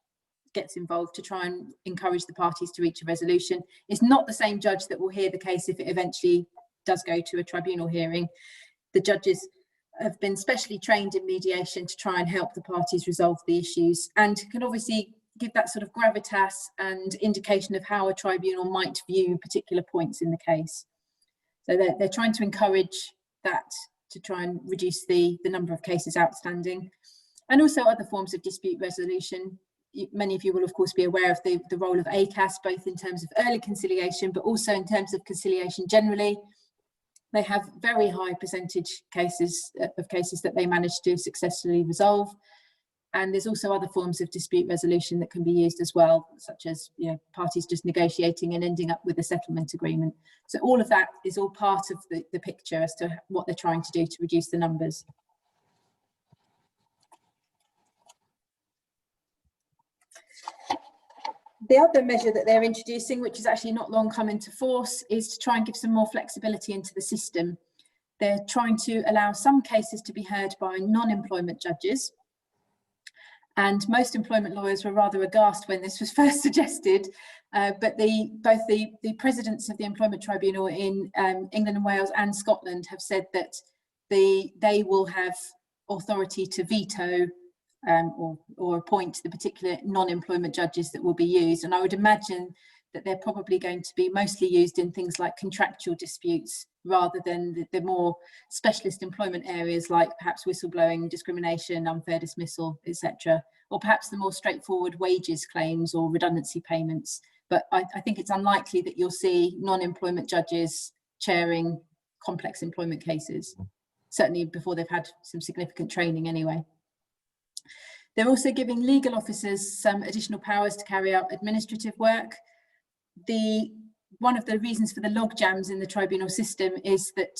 gets involved to try and encourage the parties to reach a resolution. It's not the same judge that will hear the case if it eventually does go to a tribunal hearing. The judges have been specially trained in mediation to try and help the parties resolve the issues, and can obviously give that sort of gravitas and indication of how a tribunal might view particular points in the case. So they're trying to encourage that to try and reduce the number of cases outstanding, and also other forms of dispute resolution. Many of you will of course be aware of the role of ACAS, both in terms of early conciliation, but also in terms of conciliation generally. They have very high percentage cases that they manage to successfully resolve. And there's also other forms of dispute resolution that can be used as well, such as parties just negotiating and ending up with a settlement agreement. So all of that is all part of the picture as to what they're trying to do to reduce the numbers. The other measure that they're introducing, which is actually not long come into force, is to try and give some more flexibility into the system. They're trying to allow some cases to be heard by non-employment judges. And most employment lawyers were rather aghast when this was first suggested, but both the presidents of the Employment Tribunal in England and Wales and Scotland have said that they will have authority to veto or appoint the particular non-employment judges that will be used. And I would imagine that they're probably going to be mostly used in things like contractual disputes rather than the more specialist employment areas like perhaps whistleblowing, discrimination, unfair dismissal, etc. Or perhaps the more straightforward wages claims or redundancy payments. But I think it's unlikely that you'll see non-employment judges chairing complex employment cases, certainly before they've had some significant training anyway. They're also giving legal officers some additional powers to carry out administrative work. One of the reasons for the log jams in the tribunal system is that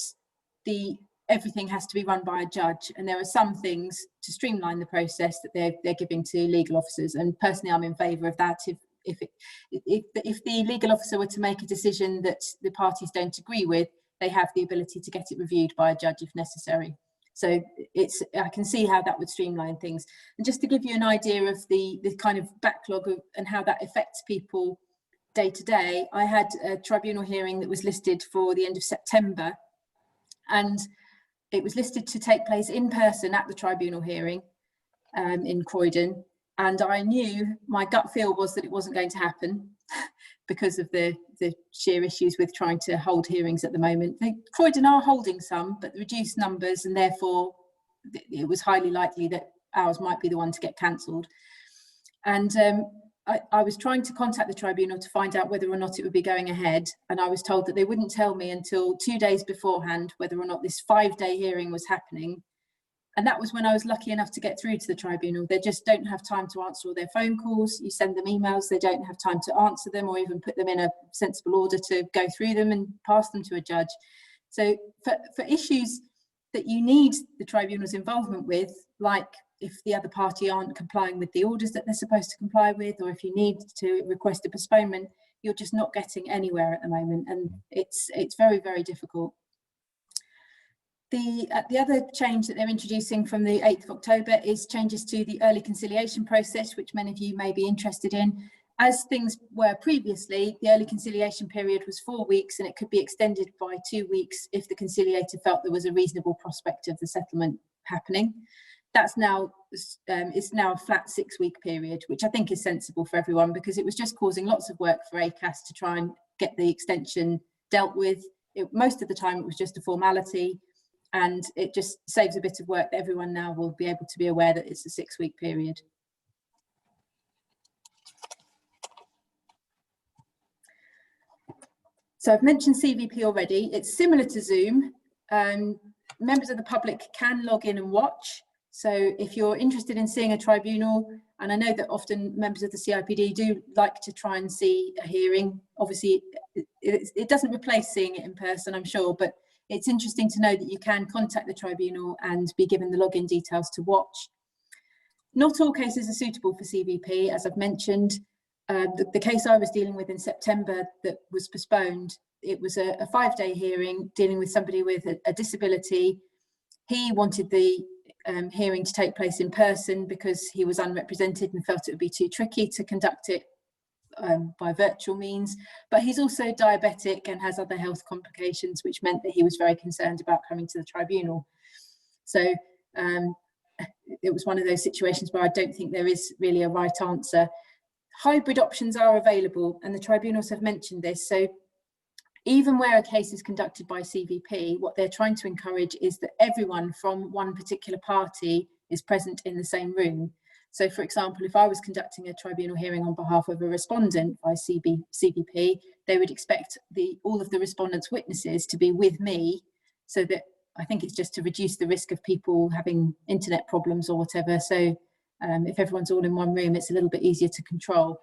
everything has to be run by a judge, and there are some things to streamline the process that they're giving to legal officers. And personally, I'm in favour of that. If the legal officer were to make a decision that the parties don't agree with, they have the ability to get it reviewed by a judge if necessary. So I can see how that would streamline things. And just to give you an idea of the kind of backlog and how that affects people day to day, I had a tribunal hearing that was listed for the end of September, and it was listed to take place in person at the tribunal hearing in Croydon. And I knew, my gut feel was that it wasn't going to happen because of the sheer issues with trying to hold hearings at the moment. Croydon are holding some, but reduced numbers, and therefore it was highly likely that ours might be the one to get cancelled. And I was trying to contact the tribunal to find out whether or not it would be going ahead, and I was told that they wouldn't tell me until 2 days beforehand whether or not this 5-day hearing was happening. And that was when I was lucky enough to get through to the tribunal. They just don't have time to answer all their phone calls. You send them emails, they don't have time to answer them or even put them in a sensible order to go through them and pass them to a judge. So for issues that you need the tribunal's involvement with, like if the other party aren't complying with the orders that they're supposed to comply with, or if you need to request a postponement, you're just not getting anywhere at the moment. And it's very, very difficult. The other change that they're introducing from the 8th of October is changes to the early conciliation process, which many of you may be interested in. As things were previously, the early conciliation period was 4 weeks, and it could be extended by 2 weeks if the conciliator felt there was a reasonable prospect of the settlement happening. That's now, it's now a flat 6-week period, which I think is sensible for everyone, because it was just causing lots of work for ACAS to try and get the extension dealt with. Most of the time it was just a formality, and it just saves a bit of work that everyone now will be able to be aware that it's a 6-week period. So I've mentioned CVP already. It's similar to Zoom. Members of the public can log in and watch. So if you're interested in seeing a tribunal, and I know that often members of the CIPD do like to try and see a hearing, obviously it doesn't replace seeing it in person, I'm sure, but it's interesting to know that you can contact the tribunal and be given the login details to watch. Not all cases are suitable for CVP, as I've mentioned. The case I was dealing with in September that was postponed, it was a 5-day hearing dealing with somebody with a disability. He wanted the hearing to take place in person because he was unrepresented and felt it would be too tricky to conduct it by virtual means, but he's also diabetic and has other health complications, which meant that he was very concerned about coming to the tribunal. So it was one of those situations where I don't think there is really a right answer. Hybrid options are available, and the tribunals have mentioned this. So even where a case is conducted by CVP, what they're trying to encourage is that everyone from one particular party is present in the same room. So, for example, if I was conducting a tribunal hearing on behalf of a respondent by CVP, they would expect all of the respondent's witnesses to be with me, so that I think it's just to reduce the risk of people having internet problems or whatever. So if everyone's all in one room, it's a little bit easier to control.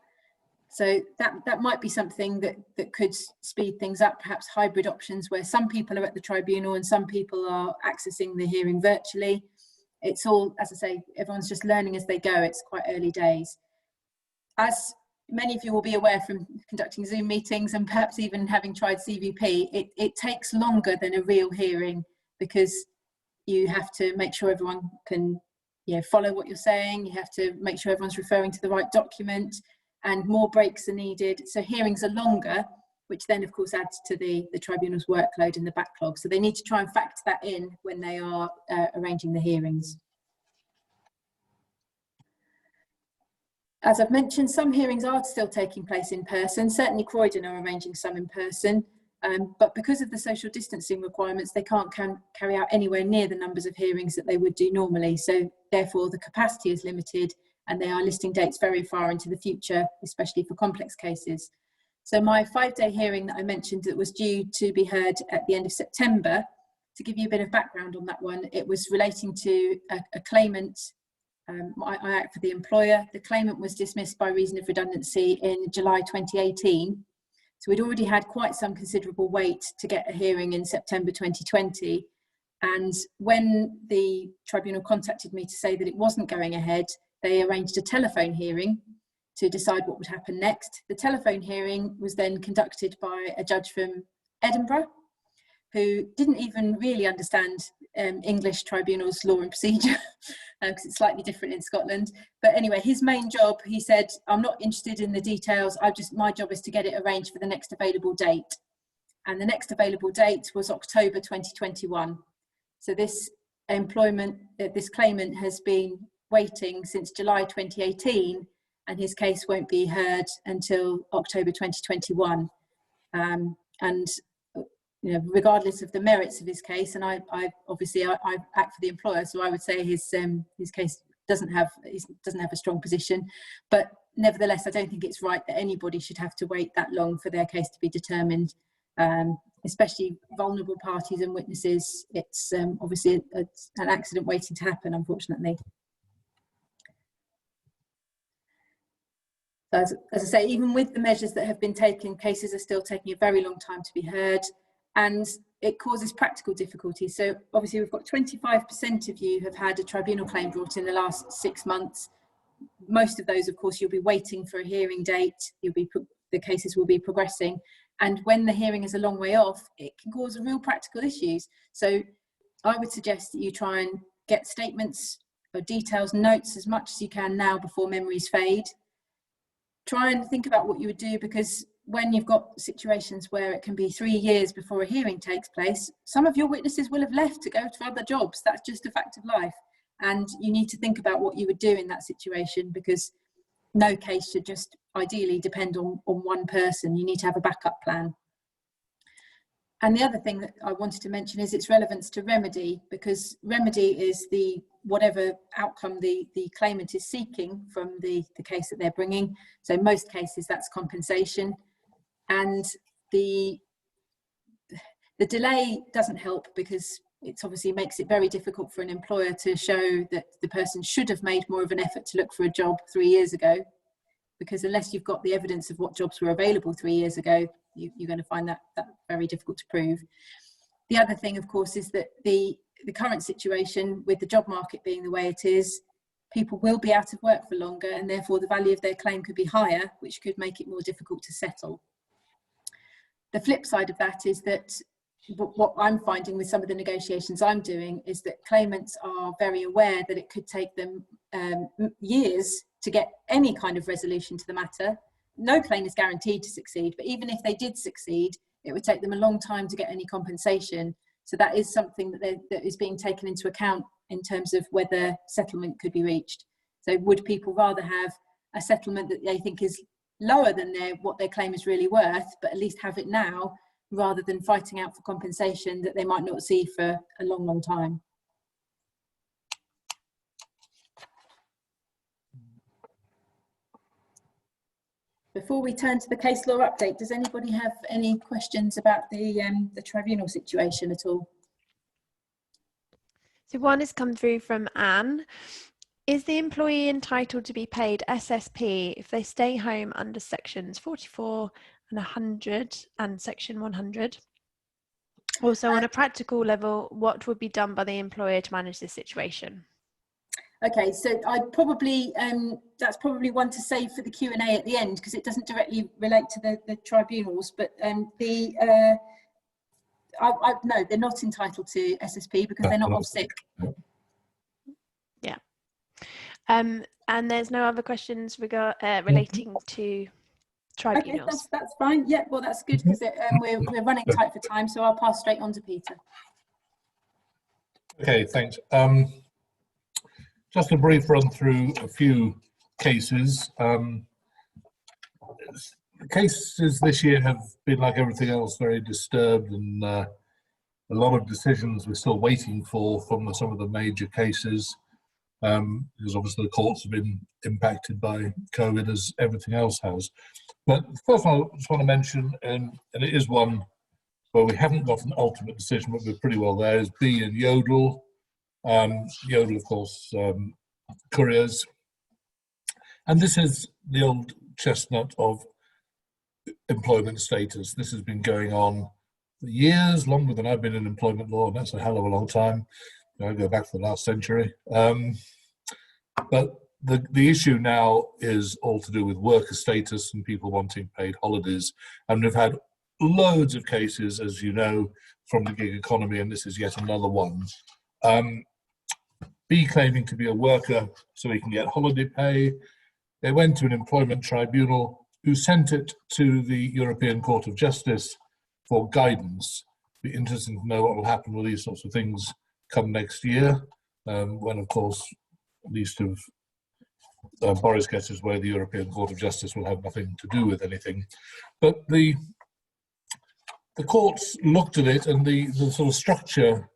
So that might be something that could speed things up, perhaps hybrid options where some people are at the tribunal and some people are accessing the hearing virtually. It's all, as I say, everyone's just learning as they go. It's quite early days. As many of you will be aware from conducting Zoom meetings and perhaps even having tried CVP, it takes longer than a real hearing, because you have to make sure everyone can follow what you're saying. You have to make sure everyone's referring to the right document, and more breaks are needed. So hearings are longer, which then of course adds to the tribunal's workload and the backlog. So they need to try and factor that in when they are arranging the hearings. As I've mentioned, some hearings are still taking place in person. Certainly Croydon are arranging some in person, but because of the social distancing requirements, they can't carry out anywhere near the numbers of hearings that they would do normally. So therefore the capacity is limited, and they are listing dates very far into the future, especially for complex cases. So my 5-day hearing that I mentioned that was due to be heard at the end of September, to give you a bit of background on that one, it was relating to a claimant. I act for the employer. The claimant was dismissed by reason of redundancy in July 2018. So we'd already had quite some considerable wait to get a hearing in September 2020. And when the tribunal contacted me to say that it wasn't going ahead, they arranged a telephone hearing to decide what would happen next. The telephone hearing was then conducted by a judge from Edinburgh, who didn't even really understand English tribunals law and procedure, because it's slightly different in Scotland. But anyway, his main job, he said, I'm not interested in the details. My job is to get it arranged for the next available date. And the next available date was October 2021. So this claimant has been waiting since July 2018, and his case won't be heard until October 2021. And regardless of the merits of his case, and I obviously act for the employer, so I would say his case doesn't have a strong position. But nevertheless, I don't think it's right that anybody should have to wait that long for their case to be determined, especially vulnerable parties and witnesses. It's obviously an accident waiting to happen, unfortunately. As I say, even with the measures that have been taken, cases are still taking a very long time to be heard, and it causes practical difficulties. So obviously we've got 25% of you have had a tribunal claim brought in the last 6 months. Most of those, of course, you'll be waiting for a hearing date. The cases will be progressing. And when the hearing is a long way off, it can cause real practical issues. So I would suggest that you try and get statements or details, notes as much as you can now before memories fade. Try and think about what you would do, because when you've got situations where it can be 3 years before a hearing takes place, some of your witnesses will have left to go to other jobs. That's just a fact of life. And you need to think about what you would do in that situation, because no case should just ideally depend on one person. You need to have a backup plan. And the other thing that I wanted to mention is its relevance to remedy, because remedy is whatever outcome the claimant is seeking from the case that they're bringing. So most cases that's compensation, and the delay doesn't help, because it obviously makes it very difficult for an employer to show that the person should have made more of an effort to look for a job 3 years ago, because unless you've got the evidence of what jobs were available 3 years ago, you're going to find that very difficult to prove. The other thing, of course, is that the current situation with the job market being the way it is, people will be out of work for longer, and therefore the value of their claim could be higher, which could make it more difficult to settle. The flip side of that is that what I'm finding with some of the negotiations I'm doing is that claimants are very aware that it could take them years to get any kind of resolution to the matter. No claim is guaranteed to succeed, but even if they did succeed, it would take them a long time to get any compensation. So that is something that is being taken into account in terms of whether settlement could be reached. So would people rather have a settlement that they think is lower than what their claim is really worth, but at least have it now, rather than fighting out for compensation that they might not see for a long, long time? Before we turn to the case law update, does anybody have any questions about the tribunal situation at all? So one has come through from Anne. Is the employee entitled to be paid SSP if they stay home under sections 44 and 100 and section 100? Also, on a practical level, what would be done by the employer to manage this situation? Okay, so I'd probably, that's probably one to save for the Q&A at the end, because it doesn't directly relate to the tribunals, but no, they're not entitled to SSP because they're not off sick. Yeah. And there's no other questions relating to tribunals. Okay, that's fine. Yeah, well, that's good, because we're running tight for time, so I'll pass straight on to Peter. Okay, thanks. Just a brief run through a few cases. The cases this year have been, like everything else, very disturbed, and a lot of decisions we're still waiting for from some of the major cases, because obviously the courts have been impacted by COVID, as everything else has. But the first one I just want to mention, and it is one where we haven't got an ultimate decision, but we're pretty well there, is B and Yodel. Yodel, of course, couriers. And this is the old chestnut of employment status. This has been going on for years, longer than I've been in employment law, and that's a hell of a long time. I go back to the last century. But the issue now is all to do with worker status and people wanting paid holidays. And we've had loads of cases, as you know, from the gig economy, and this is yet another one B claiming to be a worker so he can get holiday pay. They went to an employment tribunal who sent it to the European Court of Justice for guidance. Be interesting to know what will happen with these sorts of things come next year, when, of course, at least if Boris gets his way, the European Court of Justice will have nothing to do with anything. But the courts looked at it, and the sort of structure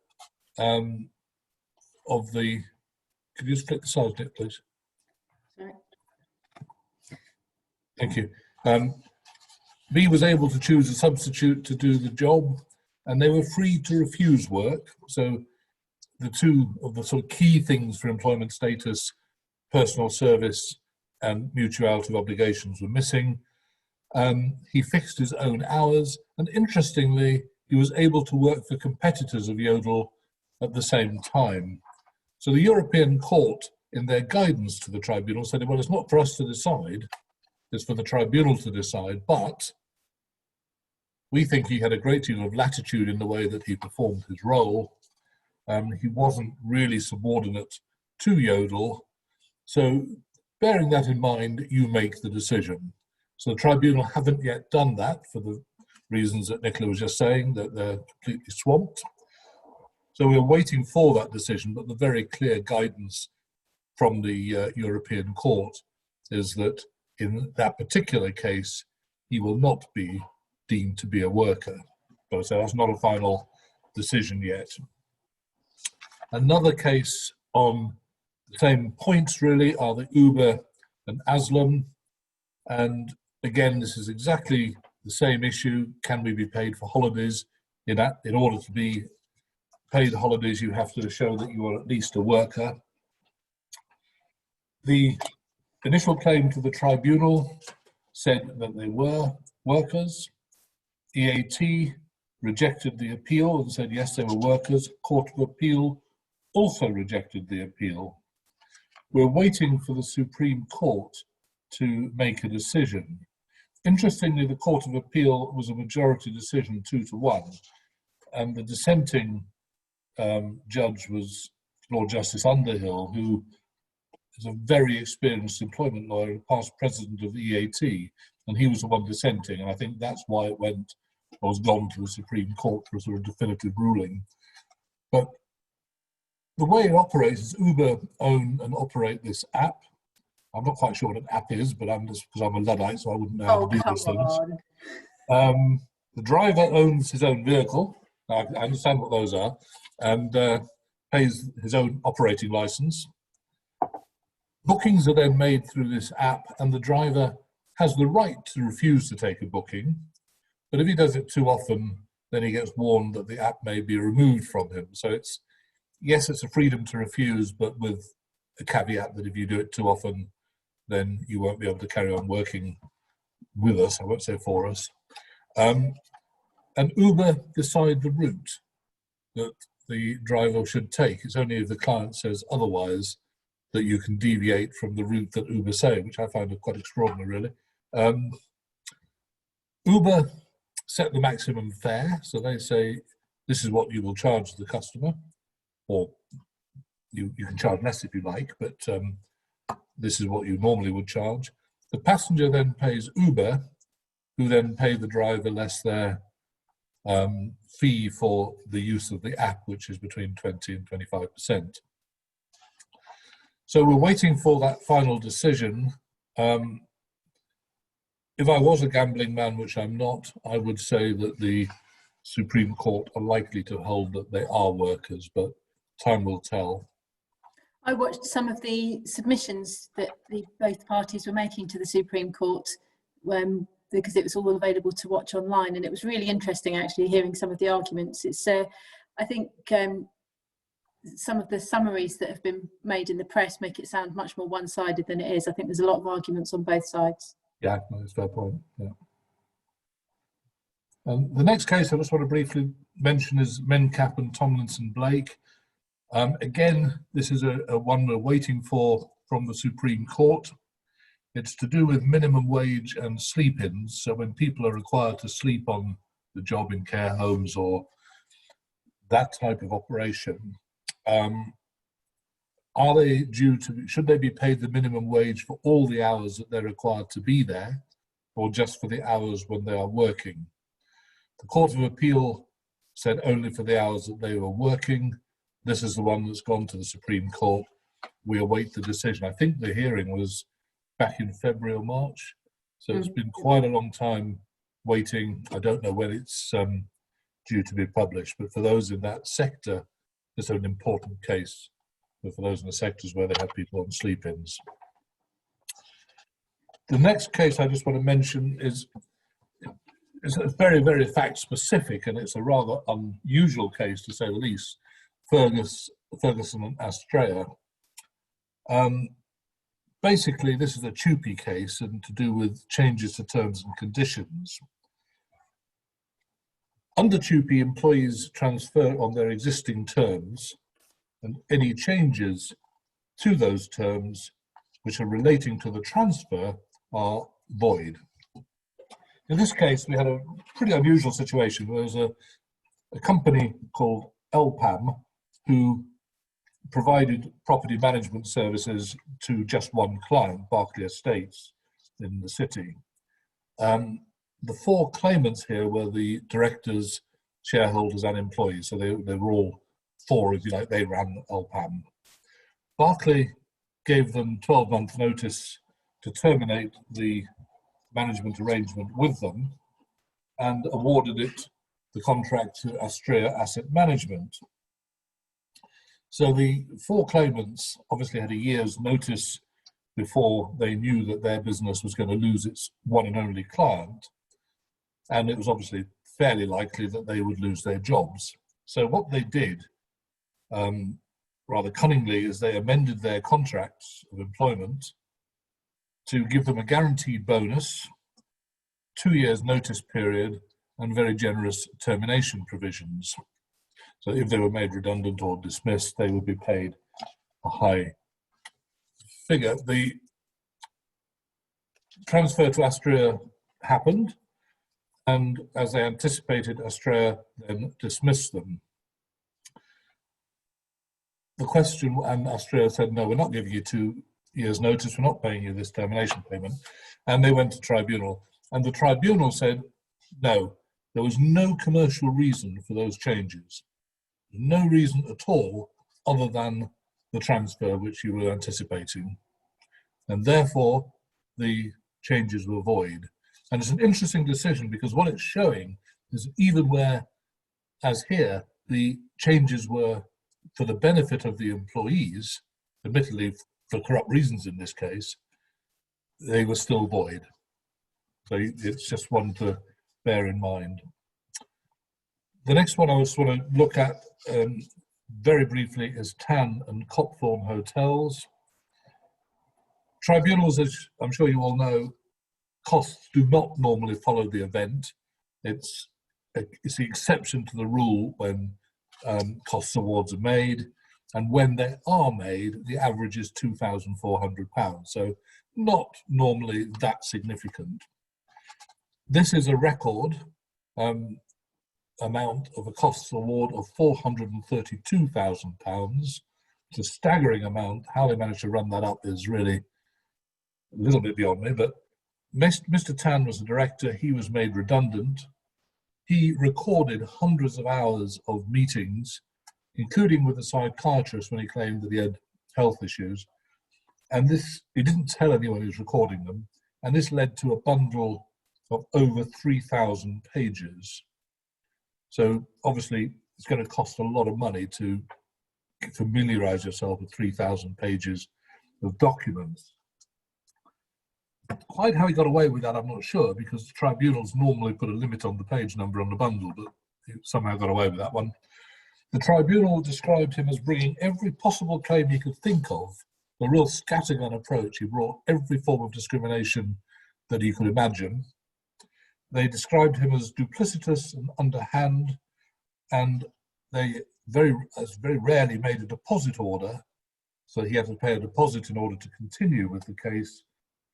of the... Could you just click the size, Nick, please? Sorry. Thank you. B was able to choose a substitute to do the job, and they were free to refuse work. So the two of the sort of key things for employment status, personal service and mutuality of obligations, were missing. He fixed his own hours, and interestingly, he was able to work for competitors of Yodel at the same time. So the European Court, in their guidance to the tribunal, said, well, it's not for us to decide, it's for the tribunal to decide, but we think he had a great deal of latitude in the way that he performed his role. He wasn't really subordinate to Yodel. So bearing that in mind, you make the decision. So the tribunal haven't yet done that for the reasons that Nicola was just saying, that they're completely swamped. So we're waiting for that decision, but the very clear guidance from the European Court is that in that particular case, he will not be deemed to be a worker. But so that's not a final decision yet. Another case on the same points really are the Uber and Aslam. And again, this is exactly the same issue. Can we be paid for holidays? In order to be paid holidays, you have to show that you are at least a worker. The initial claim to the tribunal said that they were workers. EAT rejected the appeal and said, yes, they were workers. Court of Appeal also rejected the appeal. We're waiting for the Supreme Court to make a decision. Interestingly, the Court of Appeal was a majority decision, 2-1, and the dissenting judge was Lord Justice Underhill, who is a very experienced employment lawyer and past president of the EAT, and he was the one dissenting, and I think that's why it was gone to the Supreme Court for a sort of definitive ruling. But the way it operates is Uber own and operate this app. I'm not quite sure what an app is, but I'm just because I'm a Luddite, so I wouldn't know how to do these things. The driver owns his own vehicle. I understand what those are, and pays his own operating license. Bookings are then made through this app, and the driver has the right to refuse to take a booking. But if he does it too often, then he gets warned that the app may be removed from him. So it's, yes, it's a freedom to refuse, but with a caveat that if you do it too often, then you won't be able to carry on working with us. I won't say for us. And Uber decide the route that the driver should take. It's only if the client says otherwise that you can deviate from the route that Uber say, which I find quite extraordinary, really. Uber set the maximum fare, so they say this is what you will charge the customer, or you can charge less if you like, but this is what you normally would charge. The passenger then pays Uber, who then pay the driver less their fee for the use of the app, which is between 20 and 25%. So we're waiting for that final decision. If I was a gambling man, which I'm not, I would say that the Supreme Court are likely to hold that they are workers, but time will tell. I watched some of the submissions that both parties were making to the Supreme Court because it was all available to watch online, and it was really interesting actually hearing some of the arguments. It's I think some of the summaries that have been made in the press make it sound much more one-sided than it is. I think there's a lot of arguments on both sides. Yeah, that's a fair point. Yeah. The next case I just want to briefly mention is Mencap and Tomlinson Blake. Again, this is a one we're waiting for from the Supreme Court. It's to do with minimum wage and sleep-ins. So when people are required to sleep on the job in care homes or that type of operation, Are they due to, should they be paid the minimum wage for all the hours that they're required to be there, or just for the hours when they are working? The Court of Appeal said only for the hours that they were working. This is the one that's gone to the Supreme Court. We await the decision. I think the hearing was back in February or March, so it's been quite a long time waiting. I don't know when it's due to be published, but for those in that sector, it's an important case. But for those in the sectors where they have people on sleep-ins. The next case I just want to mention is very, very fact-specific, and it's a rather unusual case, to say the least. Ferguson and Astrea. Basically, this is a CIPD case and to do with changes to terms and conditions. Under CIPD, employees transfer on their existing terms, and any changes to those terms which are relating to the transfer are void. In this case, we had a pretty unusual situation. There was a company called LPAM who provided property management services to just one client, Berkeley Estates in the city. The four claimants here were the directors, shareholders and employees, so they were all four, if you like. They ran LPAM. Berkeley gave them 12-month notice to terminate the management arrangement with them and awarded the contract to Astrea Asset Management. So the four claimants obviously had a year's notice before they knew that their business was going to lose its one and only client, and it was obviously fairly likely that they would lose their jobs. So what they did, rather cunningly, is they amended their contracts of employment to give them a guaranteed bonus, 2 years notice period, and very generous termination provisions. So if they were made redundant or dismissed, they would be paid a high figure. The transfer to Astrea happened, and as they anticipated, Astrea then dismissed them. The question, and Astrea said, no, we're not giving you 2 years notice, we're not paying you this termination payment. And they went to tribunal, and the tribunal said, no, there was no commercial reason for those changes. No reason at all other than the transfer which you were anticipating. And therefore, the changes were void. And it's an interesting decision because what it's showing is even where, as here, the changes were for the benefit of the employees, admittedly for corrupt reasons in this case, they were still void. So it's just one to bear in mind. The next one I just want to look at very briefly is Tan and Copthorne Hotels. Tribunals, as I'm sure you all know, costs do not normally follow the event. It's the exception to the rule when costs awards are made, and when they are made, the average is £2,400, so not normally that significant. This is a record amount of a costs award of £432,000. It's a staggering amount. How they managed to run that up is really a little bit beyond me, but Mr. Tan was the director. He was made redundant. He recorded hundreds of hours of meetings, including with a psychiatrist when he claimed that he had health issues. And this, he didn't tell anyone he was recording them. And this led to a bundle of over 3,000 pages. So obviously it's going to cost a lot of money to familiarize yourself with 3,000 pages of documents. Quite how he got away with that, I'm not sure, because tribunals normally put a limit on the page number on the bundle, but he somehow got away with that one. The tribunal described him as bringing every possible claim he could think of, a real scattergun approach. He brought every form of discrimination that he could imagine. They described him as duplicitous and underhand, and they very rarely made a deposit order, so he had to pay a deposit in order to continue with the case,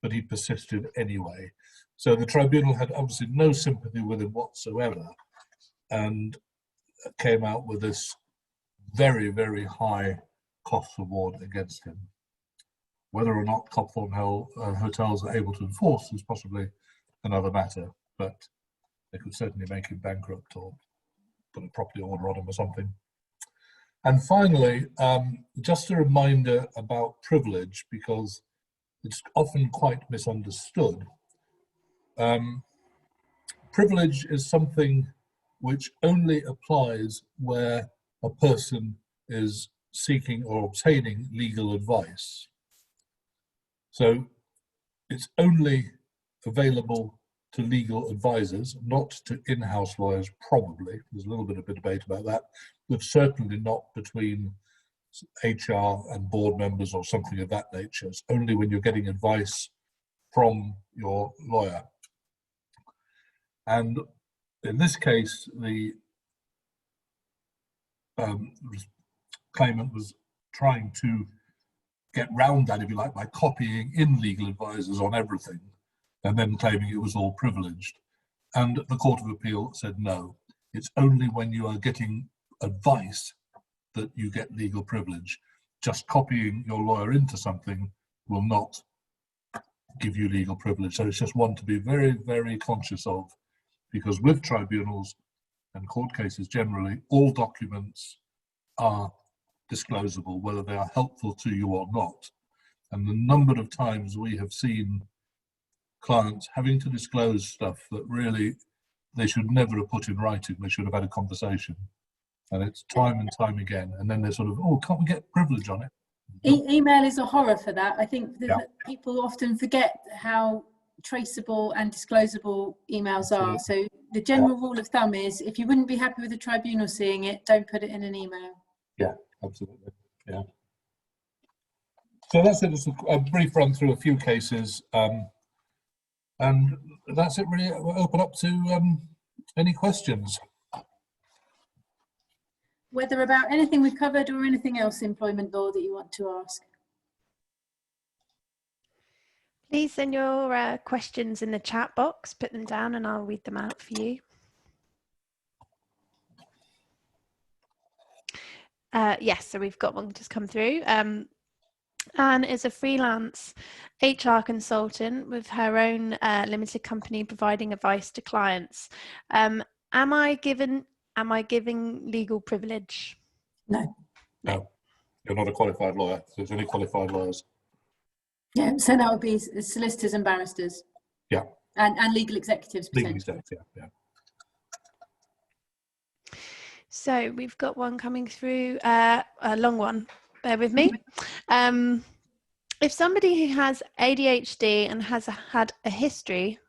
but he persisted anyway. So the tribunal had obviously no sympathy with him whatsoever, and came out with this very, very high cost reward against him. Whether or not Copthorne hotels are able to enforce is possibly another matter, but they could certainly make him bankrupt or put a property order on him or something. And finally, just a reminder about privilege, because it's often quite misunderstood. Privilege is something which only applies where a person is seeking or obtaining legal advice. So it's only available to legal advisors, not to in-house lawyers, probably. There's a little bit of a debate about that, but certainly not between HR and board members or something of that nature. It's only when you're getting advice from your lawyer. And in this case, the claimant was trying to get round that, if you like, by copying in legal advisors on everything and then claiming it was all privileged. And the Court of Appeal said no, it's only when you are getting advice that you get legal privilege. Just copying your lawyer into something will not give you legal privilege. So it's just one to be very, very conscious of, because with tribunals and court cases generally, all documents are disclosable, whether they are helpful to you or not. And the number of times we have seen clients having to disclose stuff that really they should never have put in writing, they should have had a conversation. And it's time and time again. And then they're sort of, oh, can't we get privilege on it? Email is a horror for that. I think that people often forget how traceable and disclosable emails are. So the general rule of thumb is, if you wouldn't be happy with the tribunal seeing it, don't put it in an email. Yeah, absolutely. Yeah. So that's it. Just a brief run through a few cases, and that's it. Really, we'll open up to any questions. Whether about anything we've covered or anything else employment law that you want to ask. Please send your questions in the chat box, put them down and I'll read them out for you. Yes, so we've got one just come through. Anne is a freelance HR consultant with her own limited company providing advice to clients. Am I giving legal privilege? No. No, you're not a qualified lawyer. So there's only qualified lawyers. Yeah, so that would be solicitors and barristers. Yeah. And legal executives. Legal executives, yeah. So we've got one coming through, a long one, bear with me. If somebody who has ADHD and has had a history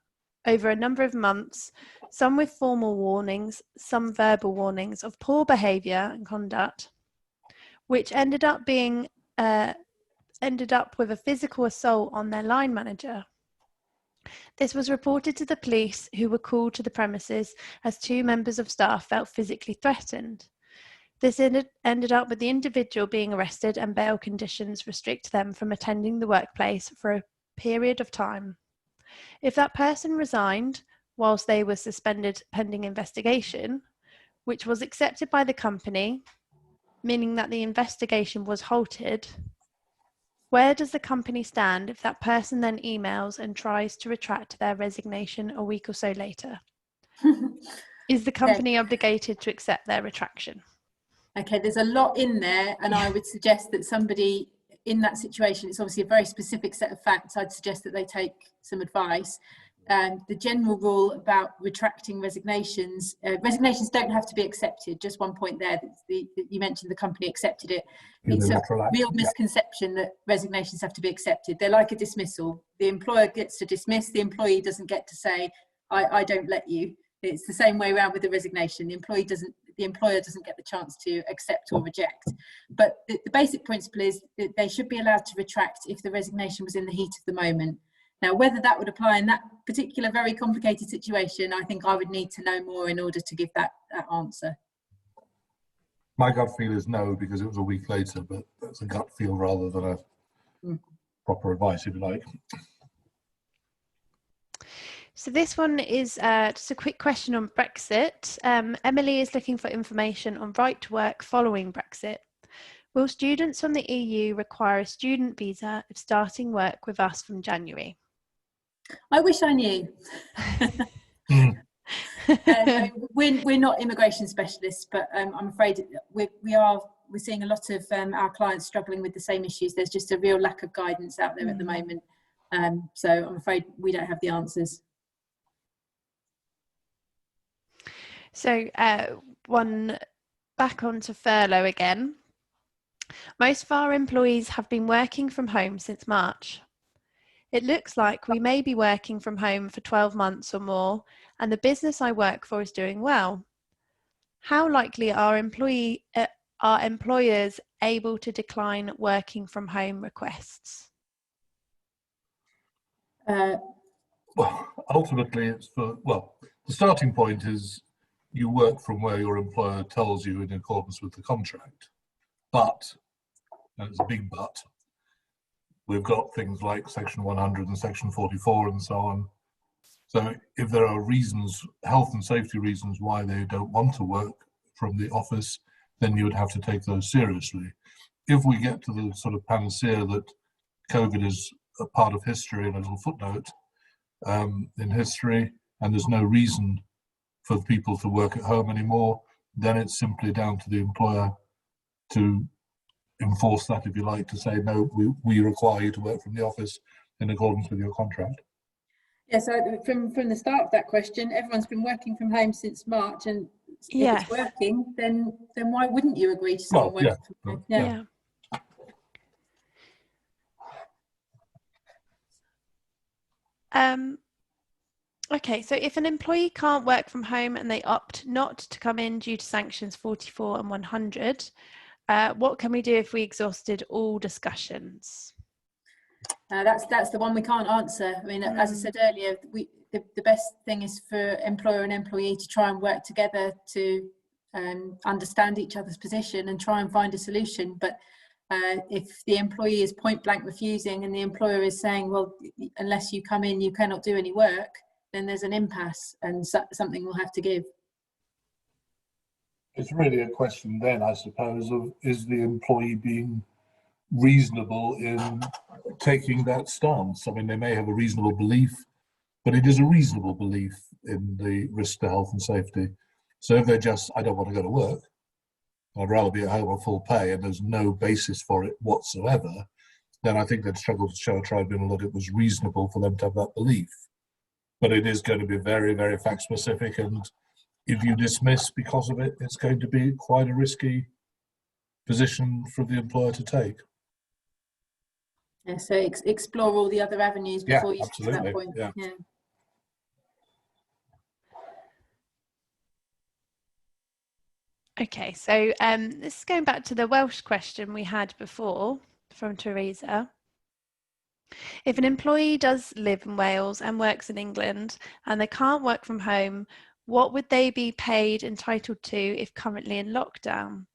over a number of months, some with formal warnings, some verbal warnings of poor behaviour and conduct, which ended up with a physical assault on their line manager. This was reported to the police, who were called to the premises as 2 members of staff felt physically threatened. This ended up with the individual being arrested and bail conditions restrict them from attending the workplace for a period of time. If that person resigned whilst they were suspended pending investigation, which was accepted by the company, meaning that the investigation was halted, where does the company stand if that person then emails and tries to retract their resignation a week or so later? Is the company obligated to accept their retraction? Okay, there's a lot in there, and I would suggest that somebody in that situation, it's obviously a very specific set of facts, I'd suggest that they take some advice. The general rule about retracting resignations, resignations don't have to be accepted. Just one point there, that you mentioned the company accepted it. It's a real misconception that resignations have to be accepted. They're like a dismissal. The employer gets to dismiss, the employee doesn't get to say, I don't let you. It's the same way around with the resignation. The employer doesn't get the chance to accept or reject. But the basic principle is that they should be allowed to retract if the resignation was in the heat of the moment. Now, whether that would apply in that particular very complicated situation, I think I would need to know more in order to give that answer. My gut feel is no, because it was a week later, but that's a gut feel rather than a proper advice, if you like. So this one is just a quick question on Brexit. Emily is looking for information on right to work following Brexit. Will students from the EU require a student visa if starting work with us from January? I wish I knew. We're not immigration specialists, but I'm afraid we're seeing a lot of our clients struggling with the same issues. There's just a real lack of guidance out there at the moment. So I'm afraid we don't have the answers. So one back onto furlough again. Most of our employees have been working from home since March. It looks like we may be working from home for 12 months or more, and the business I work for is doing well. How likely are employers able to decline working from home requests? Well, ultimately, the starting point is you work from where your employer tells you in accordance with the contract. But, and it's a big but, we've got things like Section 100 and Section 44 and so on. So if there are reasons, health and safety reasons why they don't want to work from the office, then you would have to take those seriously. If we get to the sort of panacea that COVID is a part of history and a little footnote in history, and there's no reason for people to work at home anymore, then it's simply down to the employer to enforce that, if you like, to say, no, we require you to work from the office in accordance with your contract. Yeah, so from the start of that question, everyone's been working from home since March, and if it's working, then why wouldn't you agree to someone working from home? Yeah. Okay, so if an employee can't work from home and they opt not to come in due to sanctions 44 and 100, what can we do if we exhausted all discussions? That's the one we can't answer. I mean, as I said earlier, the best thing is for employer and employee to try and work together to understand each other's position and try and find a solution. But if the employee is point blank refusing and the employer is saying, well, unless you come in, you cannot do any work, then there's an impasse and something will have to give. It's really a question then, I suppose, of is the employee being reasonable in taking that stance? I mean, they may have a reasonable belief, but it is a reasonable belief in the risk to health and safety. So if they're just, I don't want to go to work, I'd rather be at home on full pay, and there's no basis for it whatsoever, then I think they'd struggle to show a tribunal that it was reasonable for them to have that belief. But it is going to be very, very fact specific, and if you dismiss because of it, it's going to be quite a risky position for the employer to take. Yeah, so explore all the other avenues before you get to that point. Yeah. Okay, so this is going back to the Welsh question we had before from Teresa. If an employee does live in Wales and works in England and they can't work from home, what would they be paid entitled to if currently in lockdown?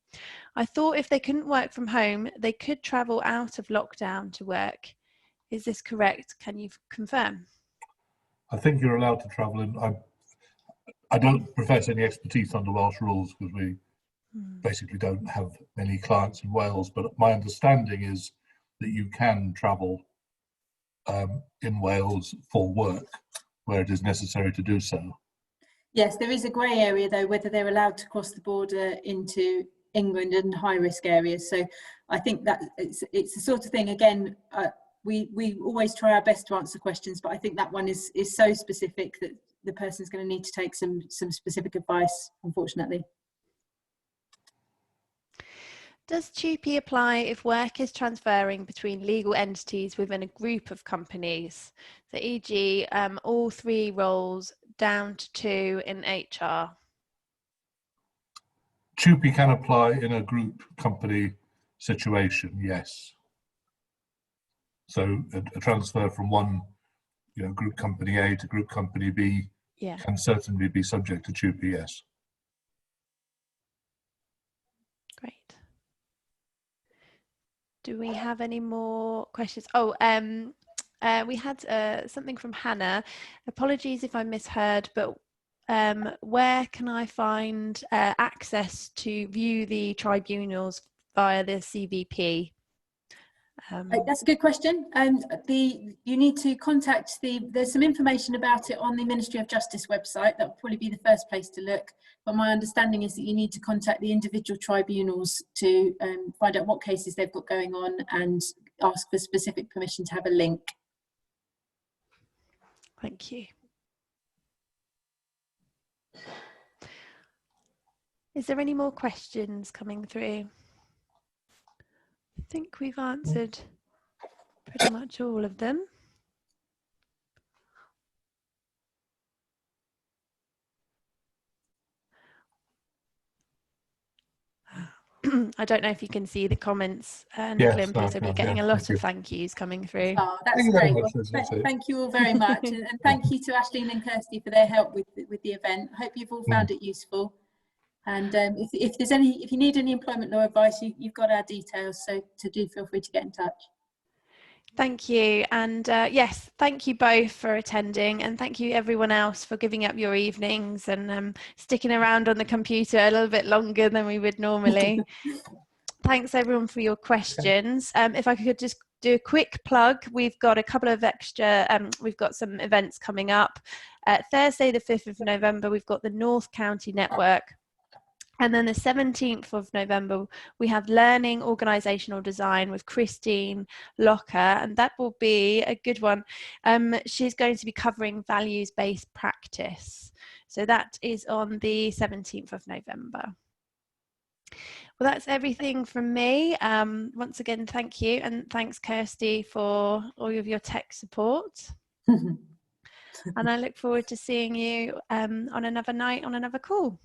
I thought if they couldn't work from home, they could travel out of lockdown to work. Is this correct? Can you confirm? I think you're allowed to travel in. I don't profess any expertise under Welsh rules because we basically don't have many clients in Wales, but my understanding is that you can travel in Wales for work where it is necessary to do so. Yes, there is a grey area though, whether they're allowed to cross the border into England and high risk areas. So I think that it's the sort of thing, again, we always try our best to answer questions, but I think that one is so specific that the person's going to need to take some specific advice, unfortunately. Does CIPD apply if work is transferring between legal entities within a group of companies? So e.g., all 3 roles down to 2 in HR? CIPD can apply in a group company situation, yes. So a transfer from one group company A to group company B can certainly be subject to CIPD, yes. Great. Do we have any more questions? Oh, We had something from Hannah. Apologies if I misheard, but where can I find access to view the tribunals via the CVP? That's a good question. You need to contact there's some information about it on the Ministry of Justice website. That would probably be the first place to look. But my understanding is that you need to contact the individual tribunals to find out what cases they've got going on and ask for specific permission to have a link. Thank you. Is there any more questions coming through? I think we've answered pretty much all of them. I don't know if you can see the comments, Nicola and Peter, but getting a lot of thank yous coming through. Oh, that's great. Well, thank you all very much. And thank you to Ashleen and Kirsty for their help with the event. I hope you've all found it useful. And if you need any employment law advice, you've got our details, so do feel free to get in touch. Thank you. And yes, thank you both for attending, and thank you everyone else for giving up your evenings and sticking around on the computer a little bit longer than we would normally. Thanks everyone for your questions. If I could just do a quick plug, we've got a couple of extra, we've got some events coming up. Thursday the 5th of November, we've got the North County Network. And then the 17th of November, we have Learning Organisational Design with Christine Locker, and that will be a good one. She's going to be covering values-based practice. So that is on the 17th of November. Well, that's everything from me. Once again, thank you. And thanks, Kirsty, for all of your tech support. And I look forward to seeing you on another night on another call.